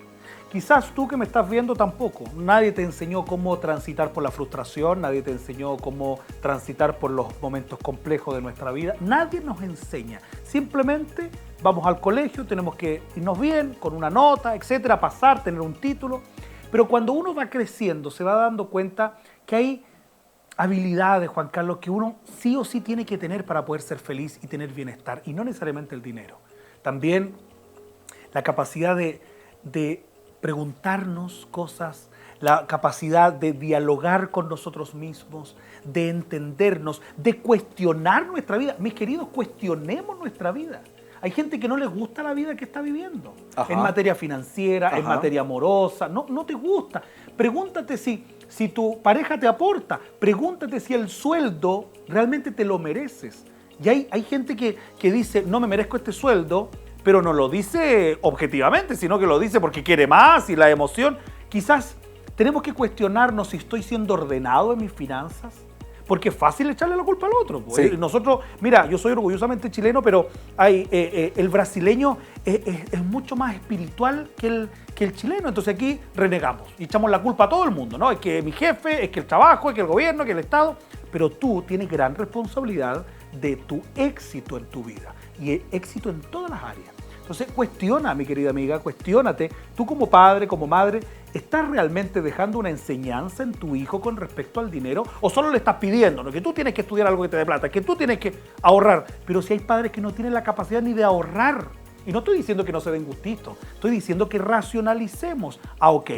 Quizás tú que me estás viendo tampoco. Nadie te enseñó cómo transitar por la frustración, nadie te enseñó cómo transitar por los momentos complejos de nuestra vida. Nadie nos enseña. Simplemente vamos al colegio, tenemos que irnos bien, con una nota, etcétera, pasar, tener un título. Pero cuando uno va creciendo, se va dando cuenta que hay habilidades, Juan Carlos, que uno sí o sí tiene que tener para poder ser feliz y tener bienestar, y no necesariamente el dinero. También la capacidad de preguntarnos cosas, la capacidad de dialogar con nosotros mismos, de entendernos, de cuestionar nuestra vida. Mis queridos, cuestionemos nuestra vida. Hay gente que no les gusta la vida que está viviendo. Ajá. En materia financiera, Ajá. en materia amorosa, no te gusta. Pregúntate si tu pareja te aporta, pregúntate si el sueldo realmente te lo mereces. Y hay gente que dice, no me merezco este sueldo, pero no lo dice objetivamente, sino que lo dice porque quiere más y la emoción. Quizás tenemos que cuestionarnos si estoy siendo ordenado en mis finanzas. Porque es fácil echarle la culpa al otro. Pues. Sí. Nosotros, mira, yo soy orgullosamente chileno, pero el brasileño es mucho más espiritual que el chileno. Entonces aquí renegamos y echamos la culpa a todo el mundo, ¿no? Es que mi jefe, es que el trabajo, es que el gobierno, es que el Estado. Pero tú tienes gran responsabilidad de tu éxito en tu vida y éxito en todas las áreas. Entonces cuestiona, mi querida amiga, cuestiónate, tú como padre, como madre, ¿estás realmente dejando una enseñanza en tu hijo con respecto al dinero? ¿O solo le estás pidiendo, ¿no? Que tú tienes que estudiar algo que te dé plata, que tú tienes que ahorrar? Pero si hay padres que no tienen la capacidad ni de ahorrar, y no estoy diciendo que no se den gustitos, estoy diciendo que racionalicemos. Ok,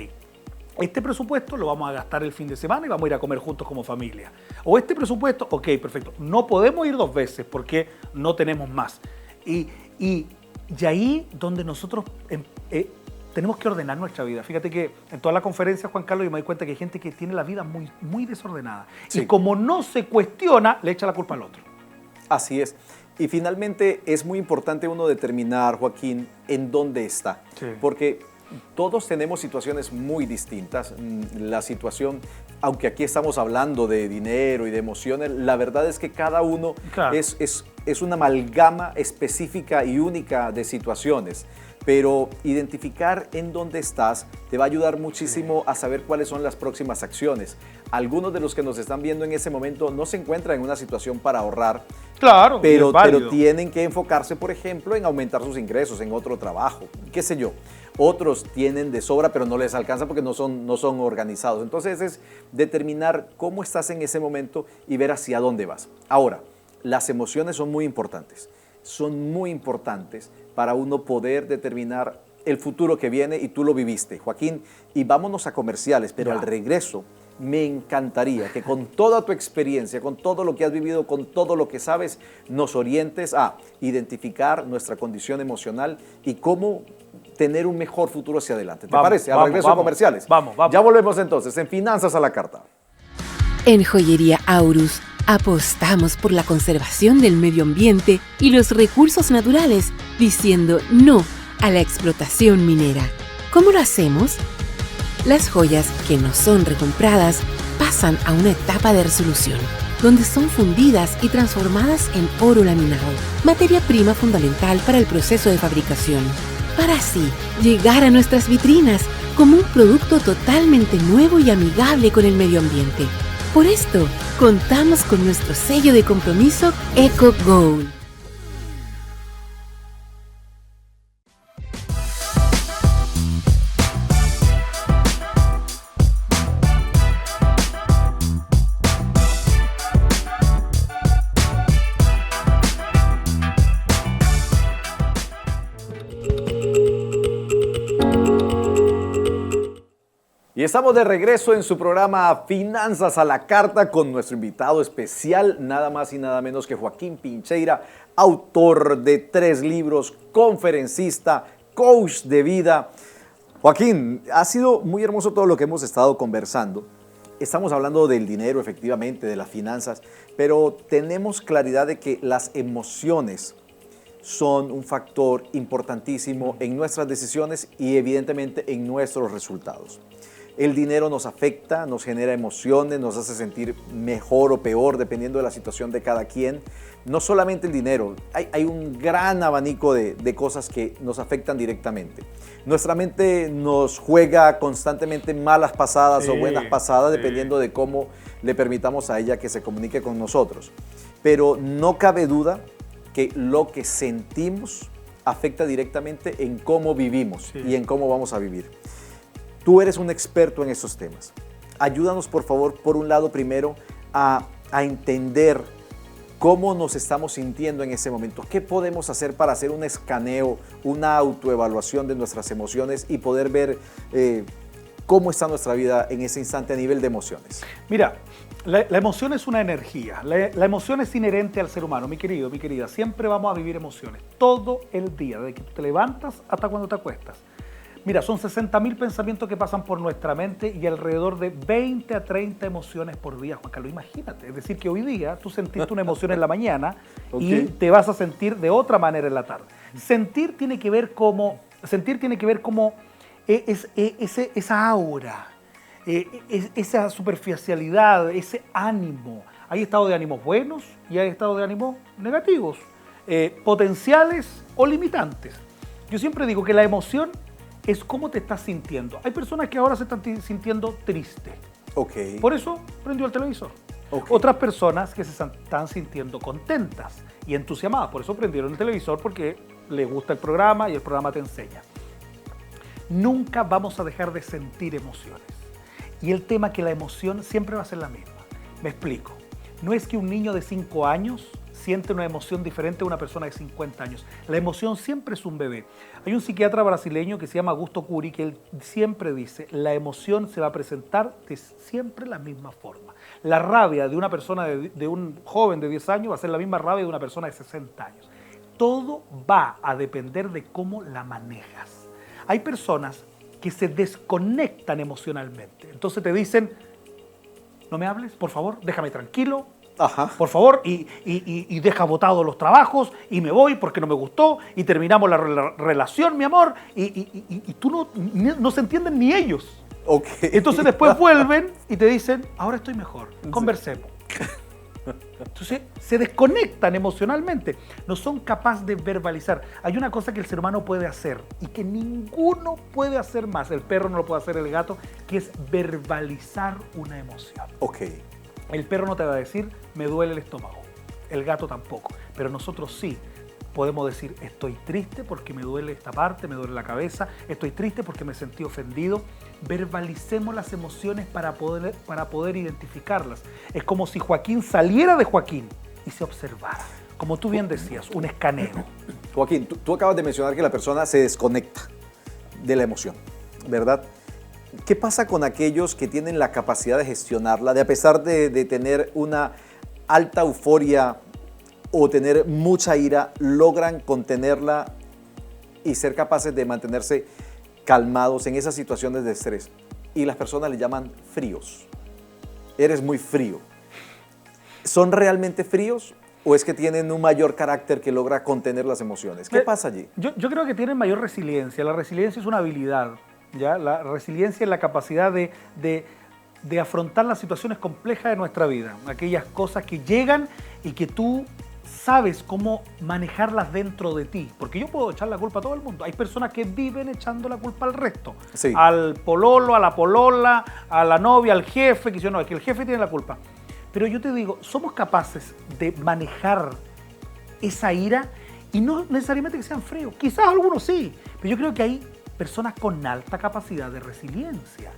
este presupuesto lo vamos a gastar el fin de semana y vamos a ir a comer juntos como familia. O este presupuesto, ok, perfecto, no podemos ir 2 veces porque no tenemos más. Y ahí donde nosotros tenemos que ordenar nuestra vida. Fíjate que en todas las conferencias, Juan Carlos, yo me doy cuenta que hay gente que tiene la vida muy, muy desordenada. Sí. Y como no se cuestiona, le echa la culpa al otro. Así es. Y finalmente es muy importante uno determinar, Joaquín, en dónde está. Sí. Porque todos tenemos situaciones muy distintas. La situación, aunque aquí estamos hablando de dinero y de emociones, la verdad es que cada uno claro. es una amalgama específica y única de situaciones. Pero identificar en dónde estás te va a ayudar muchísimo a saber cuáles son las próximas acciones. Algunos de los que nos están viendo en ese momento no se encuentran en una situación para ahorrar, claro, pero tienen que enfocarse, por ejemplo, en aumentar sus ingresos, en otro trabajo, qué sé yo. Otros tienen de sobra, pero no les alcanza porque no son organizados. Entonces es determinar cómo estás en ese momento y ver hacia dónde vas. Ahora, las emociones son muy importantes. Son muy importantes para uno poder determinar el futuro que viene y tú lo viviste, Joaquín. Y vámonos a comerciales, pero al regreso me encantaría que con toda tu experiencia, con todo lo que has vivido, con todo lo que sabes, nos orientes a identificar nuestra condición emocional y cómo tener un mejor futuro hacia adelante. ¿Te parece? Al regreso a comerciales. Vamos. Ya volvemos entonces en Finanzas a la Carta. En Joyería Aurus apostamos por la conservación del medio ambiente y los recursos naturales, diciendo no a la explotación minera. ¿Cómo lo hacemos? Las joyas que no son recompradas pasan a una etapa de resolución, donde son fundidas y transformadas en oro laminado, materia prima fundamental para el proceso de fabricación, para así llegar a nuestras vitrinas como un producto totalmente nuevo y amigable con el medio ambiente. Por esto, contamos con nuestro sello de compromiso EcoGold. Y estamos de regreso en su programa Finanzas a la Carta con nuestro invitado especial, nada más y nada menos que Joaquín Pincheira, autor de 3 libros, conferencista, coach de vida. Joaquín, ha sido muy hermoso todo lo que hemos estado conversando. Estamos hablando del dinero, efectivamente, de las finanzas, pero tenemos claridad de que las emociones son un factor importantísimo en nuestras decisiones y evidentemente en nuestros resultados. El dinero nos afecta, nos genera emociones, nos hace sentir mejor o peor dependiendo de la situación de cada quien. No solamente el dinero, hay un gran abanico de cosas que nos afectan directamente. Nuestra mente nos juega constantemente malas pasadas o buenas pasadas dependiendo de cómo le permitamos a ella que se comunique con nosotros. Pero no cabe duda que lo que sentimos afecta directamente en cómo vivimos y en cómo vamos a vivir. Tú eres un experto en esos temas. Ayúdanos, por favor, por un lado, primero, a entender cómo nos estamos sintiendo en ese momento. ¿Qué podemos hacer para hacer un escaneo, una autoevaluación de nuestras emociones y poder ver cómo está nuestra vida en ese instante a nivel de emociones? Mira, la emoción es una energía. La emoción es inherente al ser humano, mi querido, mi querida. Siempre vamos a vivir emociones, todo el día, desde que tú te levantas hasta cuando te acuestas. Mira, son 60.000 pensamientos que pasan por nuestra mente y alrededor de 20 a 30 emociones por día, Juan Carlos, imagínate. Es decir, que hoy día tú sentiste una emoción en la mañana y te vas a sentir de otra manera en la tarde. Sentir tiene que ver como esa aura, esa superficialidad, ese ánimo. Hay estados de ánimos buenos y hay estados de ánimos negativos, potenciales o limitantes. Yo siempre digo que la emoción es cómo te estás sintiendo. Hay personas que ahora se están sintiendo tristes. Okay. Por eso prendió el televisor. Okay. Otras personas que se están sintiendo contentas y entusiasmadas. Por eso prendieron el televisor, porque les gusta el programa y el programa te enseña. Nunca vamos a dejar de sentir emociones. Y el tema es que la emoción siempre va a ser la misma. Me explico. No es que un niño de 5 años siente una emoción diferente a una persona de 50 años. La emoción siempre es un bebé. Hay un psiquiatra brasileño que se llama Augusto Cury que él siempre dice, la emoción se va a presentar de siempre la misma forma. La rabia de una persona, de un joven de 10 años va a ser la misma rabia de una persona de 60 años. Todo va a depender de cómo la manejas. Hay personas que se desconectan emocionalmente. Entonces te dicen, no me hables, por favor, déjame tranquilo. Ajá. Por favor, y deja botados los trabajos y me voy porque no me gustó y terminamos la relación, mi amor, y tú no se entienden ni ellos. Okay. Entonces después vuelven y te dicen, ahora estoy mejor, conversemos. Entonces se desconectan emocionalmente, no son capaces de verbalizar. Hay una cosa que el ser humano puede hacer y que ninguno puede hacer más, el perro no lo puede hacer, el gato, que es verbalizar una emoción. Okay. El perro no te va a decir, me duele el estómago. El gato tampoco. Pero nosotros sí podemos decir, estoy triste porque me duele esta parte, me duele la cabeza, estoy triste porque me sentí ofendido. Verbalicemos las emociones para poder identificarlas. Es como si Joaquín saliera de Joaquín y se observara. Como tú bien decías, un escaneo. Joaquín, tú acabas de mencionar que la persona se desconecta de la emoción, ¿verdad? ¿Qué pasa con aquellos que tienen la capacidad de gestionarla, de a pesar de tener una alta euforia o tener mucha ira, logran contenerla y ser capaces de mantenerse calmados en esas situaciones de estrés? Y las personas le llaman fríos. Eres muy frío. ¿Son realmente fríos o es que tienen un mayor carácter que logra contener las emociones? ¿Qué pasa allí? Yo creo que tienen mayor resiliencia. La resiliencia es una habilidad. ¿Ya? La resiliencia es la capacidad de afrontar las situaciones complejas de nuestra vida, aquellas cosas que llegan y que tú sabes cómo manejarlas dentro de ti, porque yo puedo echar la culpa a todo el mundo. Hay personas que viven echando la culpa al resto, sí, al pololo, a la polola, a la novia, al jefe, que no, es que el jefe tiene la culpa. Pero yo te digo, somos capaces de manejar esa ira y no necesariamente que sean fríos, quizás algunos sí, pero yo creo que hay personas con alta capacidad de resiliencia.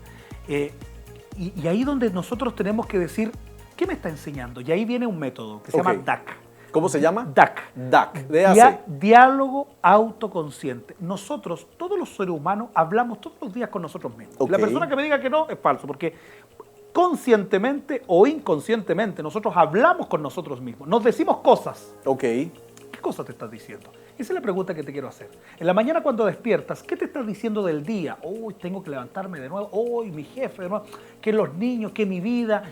Y ahí donde nosotros tenemos que decir, ¿qué me está enseñando? Y ahí viene un método que se llama DAC. ¿Cómo se llama? DAC. DAC. Diálogo autoconsciente. Nosotros, todos los seres humanos, hablamos todos los días con nosotros mismos. Okay. La persona que me diga que no es falso, porque conscientemente o inconscientemente nosotros hablamos con nosotros mismos. Nos decimos cosas. Ok. ¿Qué cosas te estás diciendo? Esa es la pregunta que te quiero hacer. En la mañana cuando despiertas, ¿qué te estás diciendo del día? Uy, tengo que levantarme de nuevo. Uy, mi jefe de nuevo. Que los niños, que mi vida.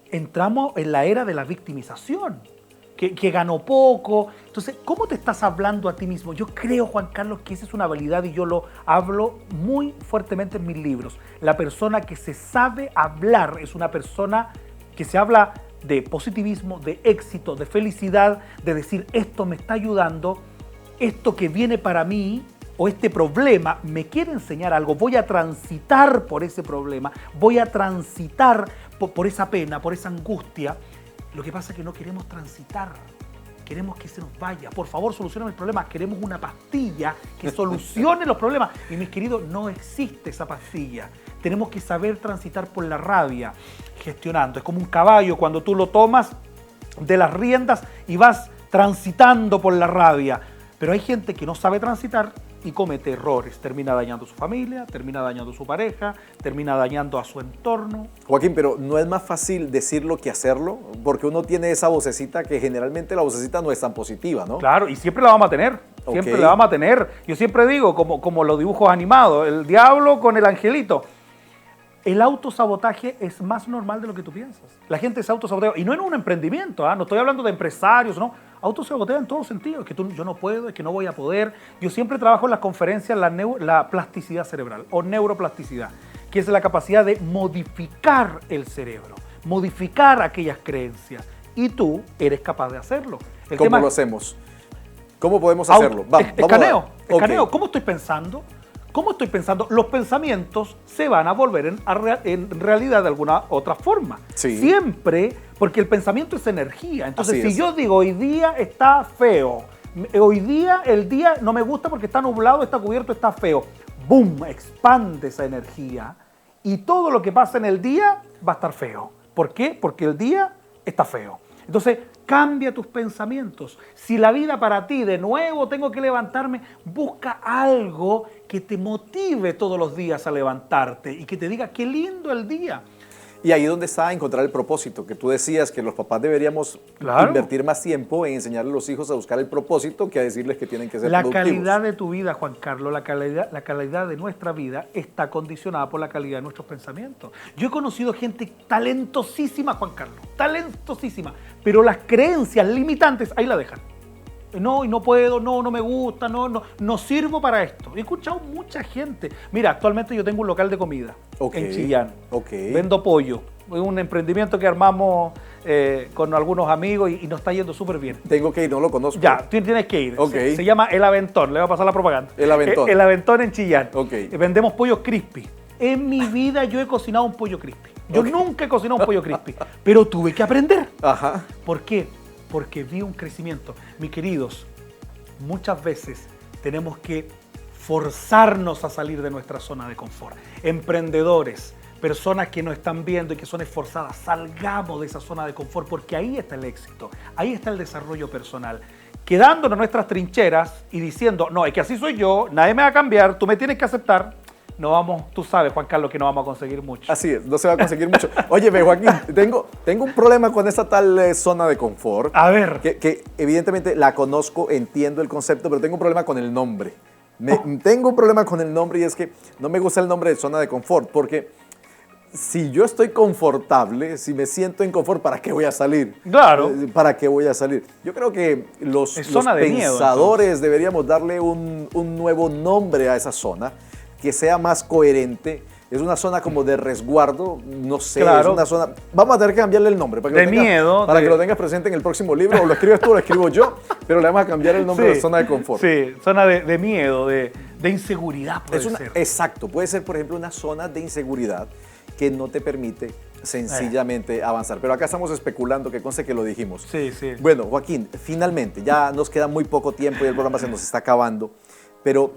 Entramos en la era de la victimización. Que ganó poco. Entonces, ¿cómo te estás hablando a ti mismo? Yo creo, Juan Carlos, que esa es una habilidad y yo lo hablo muy fuertemente en mis libros. La persona que se sabe hablar es una persona que se habla de positivismo, de éxito, de felicidad, de decir esto me está ayudando, esto que viene para mí o este problema me quiere enseñar algo, voy a transitar por ese problema, voy a transitar por esa pena, por esa angustia. Lo que pasa es que no queremos transitar, queremos que se nos vaya. Por favor, solucionen el problema. Queremos una pastilla que solucione los problemas. Y mis queridos, no existe esa pastilla. Tenemos que saber transitar por la rabia, gestionando. Es como un caballo cuando tú lo tomas de las riendas y vas transitando por la rabia. Pero hay gente que no sabe transitar y comete errores. Termina dañando a su familia, termina dañando a su pareja, termina dañando a su entorno. Joaquín, pero ¿no es más fácil decirlo que hacerlo? Porque uno tiene esa vocecita que generalmente la vocecita no es tan positiva, ¿no? Claro, y siempre la vamos a tener. Siempre Ok. la vamos a tener. Yo siempre digo, como los dibujos animados, el diablo con el angelito. El autosabotaje es más normal de lo que tú piensas. La gente se autosabotea. Y no en un emprendimiento, no estoy hablando de empresarios, no. Autosabotea en todos sentidos. Es que yo no puedo, es que no voy a poder. Yo siempre trabajo en las conferencias la plasticidad cerebral o neuroplasticidad, que es la capacidad de modificar el cerebro, modificar aquellas creencias. Y tú eres capaz de hacerlo. El ¿Cómo tema lo es- hacemos? ¿Cómo podemos hacerlo? Escaneo, Ok. escaneo. ¿Cómo estoy pensando? ¿Cómo estoy pensando? Los pensamientos se van a volver en realidad de alguna otra forma. Sí. Siempre, porque el pensamiento es energía. Entonces, Así si es. yo digo, hoy día está feo, hoy día, el día no me gusta porque está nublado, está cubierto, está feo. ¡Boom! Expande esa energía y todo lo que pasa en el día va a estar feo. ¿Por qué? Porque el día está feo. Entonces, cambia tus pensamientos. Si la vida para ti, de nuevo tengo que levantarme, busca algo que te motive todos los días a levantarte y que te diga, qué lindo el día. Y ahí donde está encontrar el propósito, que tú decías que los papás deberíamos Claro. invertir más tiempo en enseñarle a los hijos a buscar el propósito que a decirles que tienen que ser La productivos. calidad de tu vida, Juan Carlos, la calidad de nuestra vida está condicionada por la calidad de nuestros pensamientos. Yo he conocido gente talentosísima, Juan Carlos, talentosísima, pero las creencias limitantes ahí la dejan. No, y no puedo, no me gusta, no sirvo para esto. He escuchado mucha gente. Mira, actualmente yo tengo un local de comida Ok, en Chillán. ok. Vendo pollo. Es un emprendimiento que armamos con algunos amigos y nos está yendo súper bien. Tengo que ir, no lo conozco. Ya, tú tienes que ir. Ok. Se llama El Aventón, le voy a pasar la propaganda. El Aventón. El Aventón en Chillán. Ok. Vendemos pollo crispy. En mi vida yo he cocinado un pollo crispy. Yo Ok. nunca he cocinado un pollo crispy, pero tuve que aprender. Ajá. ¿Por qué? Porque vi un crecimiento. Mis queridos, muchas veces tenemos que forzarnos a salir de nuestra zona de confort. Emprendedores, personas que nos están viendo y que son esforzadas, salgamos de esa zona de confort porque ahí está el éxito, ahí está el desarrollo personal. Quedándonos en nuestras trincheras y diciendo, no, es que así soy yo, nadie me va a cambiar, tú me tienes que aceptar. No vamos, tú sabes, Juan Carlos, que no vamos a conseguir mucho. Así es, no se va a conseguir mucho. Óyeme, Joaquín, tengo un problema con esta tal zona de confort. A ver. Que evidentemente la conozco, entiendo el concepto, pero tengo un problema con el nombre. Tengo un problema con el nombre y es que no me gusta el nombre de zona de confort, porque si yo estoy confortable, si me siento en confort, ¿para qué voy a salir? Claro. ¿Para qué voy a salir? Yo creo que los Es zona de miedo, pensadores deberíamos darle un nuevo nombre a esa zona, que sea más coherente. Es una zona como de resguardo, no sé, Claro. es una zona... Vamos a tener que cambiarle el nombre. Para que De lo tengas, miedo, Para de- que lo tengas presente en el próximo libro, o lo escribes tú o lo escribo yo, pero le vamos a cambiar el nombre de Sí, zona de confort. Sí, zona de miedo, de inseguridad puede Es una, ser. exacto, puede ser, por ejemplo, una zona de inseguridad que no te permite sencillamente avanzar. Pero acá estamos especulando, que conste que lo dijimos. Sí, sí. Bueno, Joaquín, finalmente, ya nos queda muy poco tiempo y el programa se nos está acabando, pero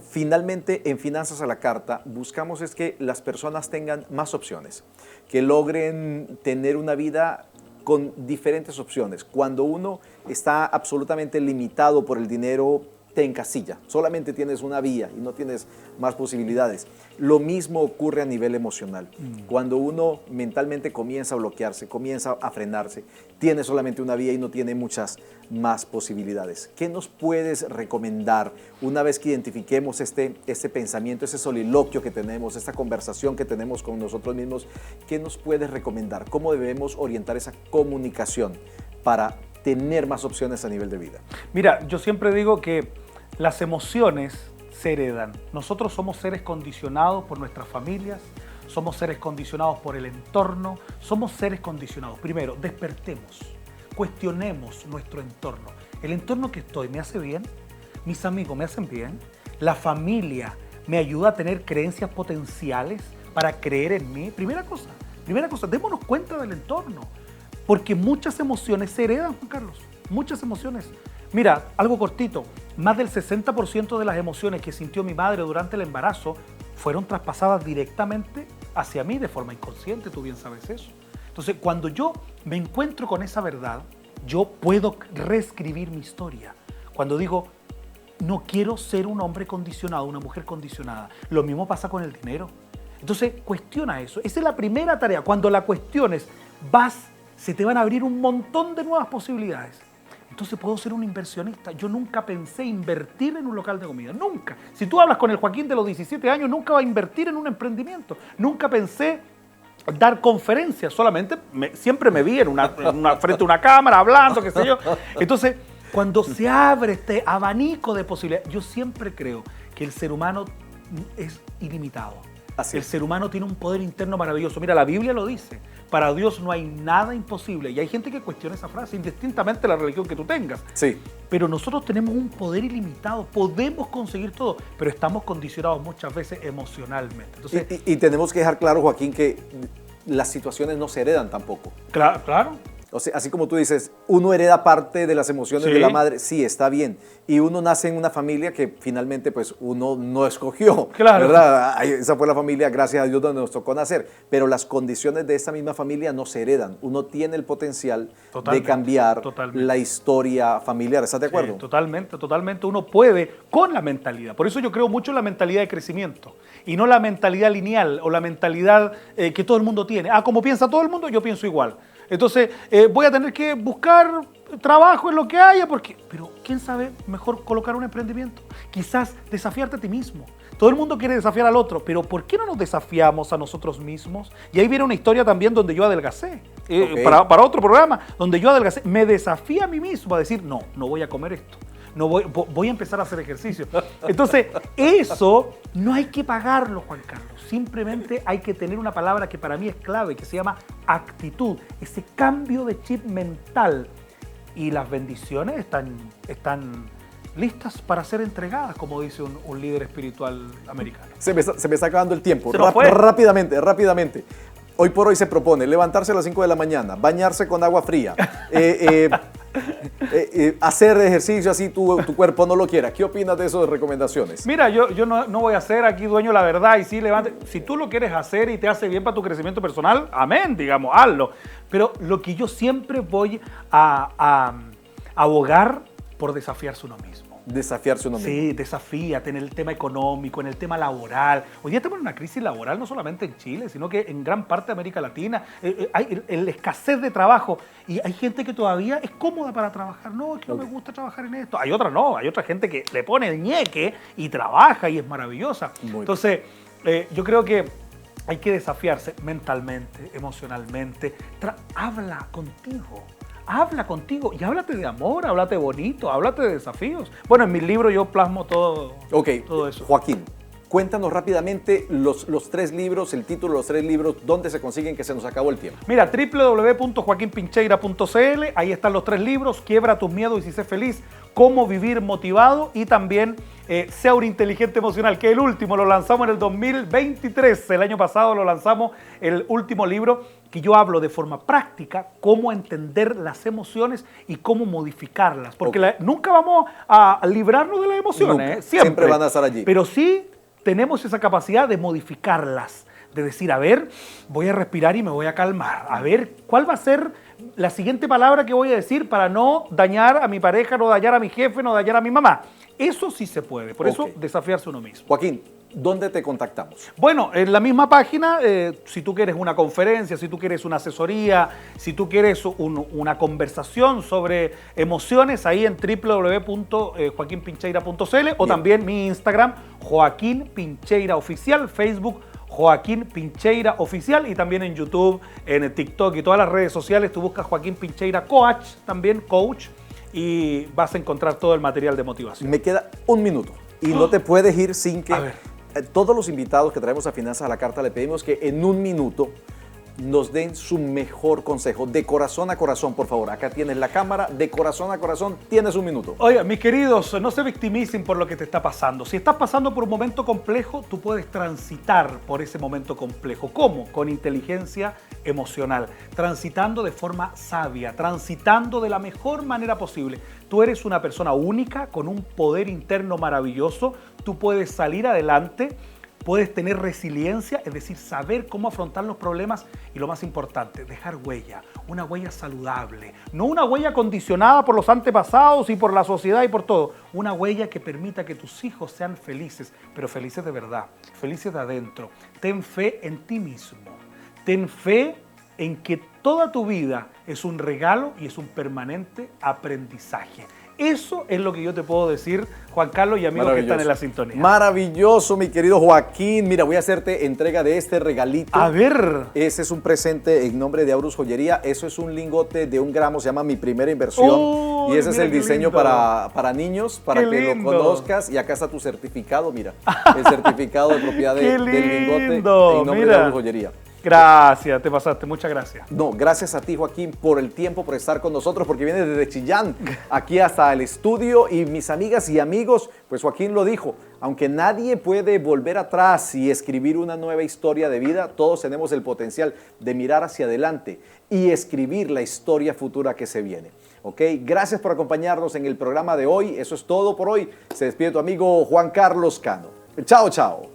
finalmente en Finanzas a la Carta buscamos es que las personas tengan más opciones, que logren tener una vida con diferentes opciones. Cuando uno está absolutamente limitado por el dinero, te encasilla, solamente tienes una vía y no tienes más posibilidades. Lo mismo ocurre a nivel emocional. Cuando uno mentalmente comienza a bloquearse, comienza a frenarse, tiene solamente una vía y no tiene muchas más posibilidades. ¿Qué nos puedes recomendar una vez que identifiquemos este pensamiento, ese soliloquio que tenemos, esta conversación que tenemos con nosotros mismos? ¿Qué nos puedes recomendar? ¿Cómo debemos orientar esa comunicación para tener más opciones a nivel de vida? Mira, yo siempre digo que las emociones se heredan. Nosotros somos seres condicionados por nuestras familias, somos seres condicionados por el entorno, somos seres condicionados. Primero, despertemos, cuestionemos nuestro entorno. ¿El entorno que estoy me hace bien? ¿Mis amigos me hacen bien? ¿La familia me ayuda a tener creencias potenciales para creer en mí? Primera cosa, démonos cuenta del entorno. Porque muchas emociones se heredan, Juan Carlos. Muchas emociones. Mira, algo cortito. Más del 60% de las emociones que sintió mi madre durante el embarazo fueron traspasadas directamente hacia mí de forma inconsciente. Tú bien sabes eso. Entonces, cuando yo me encuentro con esa verdad, yo puedo reescribir mi historia. Cuando digo, no quiero ser un hombre condicionado, una mujer condicionada. Lo mismo pasa con el dinero. Entonces, cuestiona eso. Esa es la primera tarea. Cuando la cuestiones, se te van a abrir un montón de nuevas posibilidades. Entonces puedo ser un inversionista. Yo nunca pensé invertir en un local de comida, nunca. Si tú hablas con el Joaquín de los 17 años, nunca va a invertir en un emprendimiento. Nunca pensé dar conferencias, solamente siempre me vi frente a una cámara hablando, qué sé yo. Entonces, cuando se abre este abanico de posibilidades, yo siempre creo que el ser humano es ilimitado. El ser humano tiene un poder interno maravilloso. Mira, la Biblia lo dice. Para Dios no hay nada imposible. Y hay gente que cuestiona esa frase, indistintamente de la religión que tú tengas. Sí. Pero nosotros tenemos un poder ilimitado. Podemos conseguir todo, pero estamos condicionados muchas veces emocionalmente. Entonces, y tenemos que dejar claro, Joaquín, que las situaciones no se heredan tampoco. Claro. O sea, así como tú dices, uno hereda parte de las emociones de la madre, sí, está bien. Y uno nace en una familia que finalmente pues uno no escogió, claro, ¿verdad? Esa fue la familia, gracias a Dios, donde nos tocó nacer. Pero las condiciones de esa misma familia no se heredan. Uno tiene el potencial de cambiar la historia familiar. ¿Estás de acuerdo? Sí, totalmente. Uno puede con la mentalidad. Por eso yo creo mucho en la mentalidad de crecimiento. Y no la mentalidad lineal o la mentalidad que todo el mundo tiene. Como piensa todo el mundo, yo pienso igual. Entonces, voy a tener que buscar trabajo en lo que haya, pero quién sabe, mejor colocar un emprendimiento. Quizás desafiarte a ti mismo. Todo el mundo quiere desafiar al otro, pero ¿por qué no nos desafiamos a nosotros mismos? Y ahí viene una historia también donde yo adelgacé, para otro programa, donde yo adelgacé. Me desafié a mí mismo a decir, no voy a comer esto. No voy a empezar a hacer ejercicio. Entonces, eso no hay que pagarlo, Juan Carlos. Simplemente hay que tener una palabra que para mí es clave, que se llama actitud. Ese cambio de chip mental. Y las bendiciones están listas para ser entregadas, como dice un líder espiritual americano. Se me está acabando el tiempo. Se nos fue. Rápidamente. Hoy por hoy se propone levantarse a las 5 de la mañana, bañarse con agua fría, hacer ejercicio así tu cuerpo no lo quiera. ¿Qué opinas de esas recomendaciones? Mira, yo no voy a ser aquí dueño de la verdad y sí, si tú lo quieres hacer y te hace bien para tu crecimiento personal, amén, digamos, hazlo. Pero lo que yo siempre voy a abogar por desafiarse uno mismo. Desafiarse uno mismo. Sí, desafíate en el tema económico, en el tema laboral. Hoy día estamos en una crisis laboral no solamente en Chile, sino que en gran parte de América Latina. Hay la escasez de trabajo y hay gente que todavía es cómoda para trabajar. No, es que no me gusta trabajar en esto. Hay otra gente que le pone el ñeque y trabaja y es maravillosa. Entonces, yo creo que hay que desafiarse mentalmente, emocionalmente. Habla contigo. Habla contigo y háblate de amor, háblate bonito, háblate de desafíos. Bueno, en mi libro yo plasmo todo eso. Joaquín, cuéntanos rápidamente los 3 libros, el título de los 3 libros, dónde se consiguen, que se nos acabó el tiempo. Mira, www.joaquinpincheira.cl, ahí están los 3 libros, Quiebra tus miedos y si sé feliz, Cómo vivir motivado y también Sea un inteligente emocional, que el último lo lanzamos en el 2023, el año pasado lo lanzamos, el último libro que yo hablo de forma práctica, cómo entender las emociones y cómo modificarlas, porque nunca vamos a librarnos de las emociones, siempre van a estar allí. Pero sí tenemos esa capacidad de modificarlas, de decir, a ver, voy a respirar y me voy a calmar, a ver, ¿cuál va a ser la siguiente palabra que voy a decir para no dañar a mi pareja, no dañar a mi jefe, no dañar a mi mamá? Eso sí se puede, por eso desafiarse uno mismo. Joaquín, ¿dónde te contactamos? Bueno, en la misma página, si tú quieres una conferencia, si tú quieres una asesoría, si tú quieres una conversación sobre emociones, ahí en www.joaquinpincheira.cl o también mi Instagram, Joaquín Pincheira Oficial, Facebook, Joaquín Pincheira Oficial y también en YouTube, en TikTok y todas las redes sociales, tú buscas Joaquín Pincheira Coach, también coach, y vas a encontrar todo el material de motivación. Me queda 1 minuto y no te puedes ir sin que todos los invitados que traemos a Finanzas a la Carta le pedimos que en 1 minuto nos den su mejor consejo, de corazón a corazón, por favor. Acá tienes la cámara, de corazón a corazón, tienes 1 minuto. Oiga, mis queridos, no se victimicen por lo que te está pasando. Si estás pasando por un momento complejo, tú puedes transitar por ese momento complejo. ¿Cómo? Con inteligencia emocional, transitando de forma sabia, transitando de la mejor manera posible. Tú eres una persona única, con un poder interno maravilloso, tú puedes salir adelante. puedes tener resiliencia, es decir, saber cómo afrontar los problemas y lo más importante, dejar huella, una huella saludable, no una huella condicionada por los antepasados y por la sociedad y por todo, una huella que permita que tus hijos sean felices, pero felices de verdad, felices de adentro. Ten fe en ti mismo, ten fe en que toda tu vida es un regalo y es un permanente aprendizaje. Eso es lo que yo te puedo decir, Juan Carlos y amigos que están en la sintonía. Maravilloso, mi querido Joaquín. Mira, voy a hacerte entrega de este regalito. A ver. Ese es un presente en nombre de Aurus Joyería. Eso es un lingote de 1 gramo, se llama Mi Primera Inversión. Oh, y ese es el diseño para niños, para qué que lindo. lo conozcas. Y acá está tu certificado, mira. El certificado de propiedad del lingote en nombre de Aurus Joyería. Gracias, te pasaste, muchas gracias. No, gracias a ti, Joaquín, por el tiempo, por estar con nosotros, porque vienes desde Chillán, aquí hasta el estudio. Y mis amigas y amigos, pues Joaquín lo dijo, aunque nadie puede volver atrás y escribir una nueva historia de vida, todos tenemos el potencial de mirar hacia adelante y escribir la historia futura que se viene. ¿Ok? Gracias por acompañarnos en el programa de hoy. Eso es todo por hoy. Se despide tu amigo Juan Carlos Cano. Chao, chao.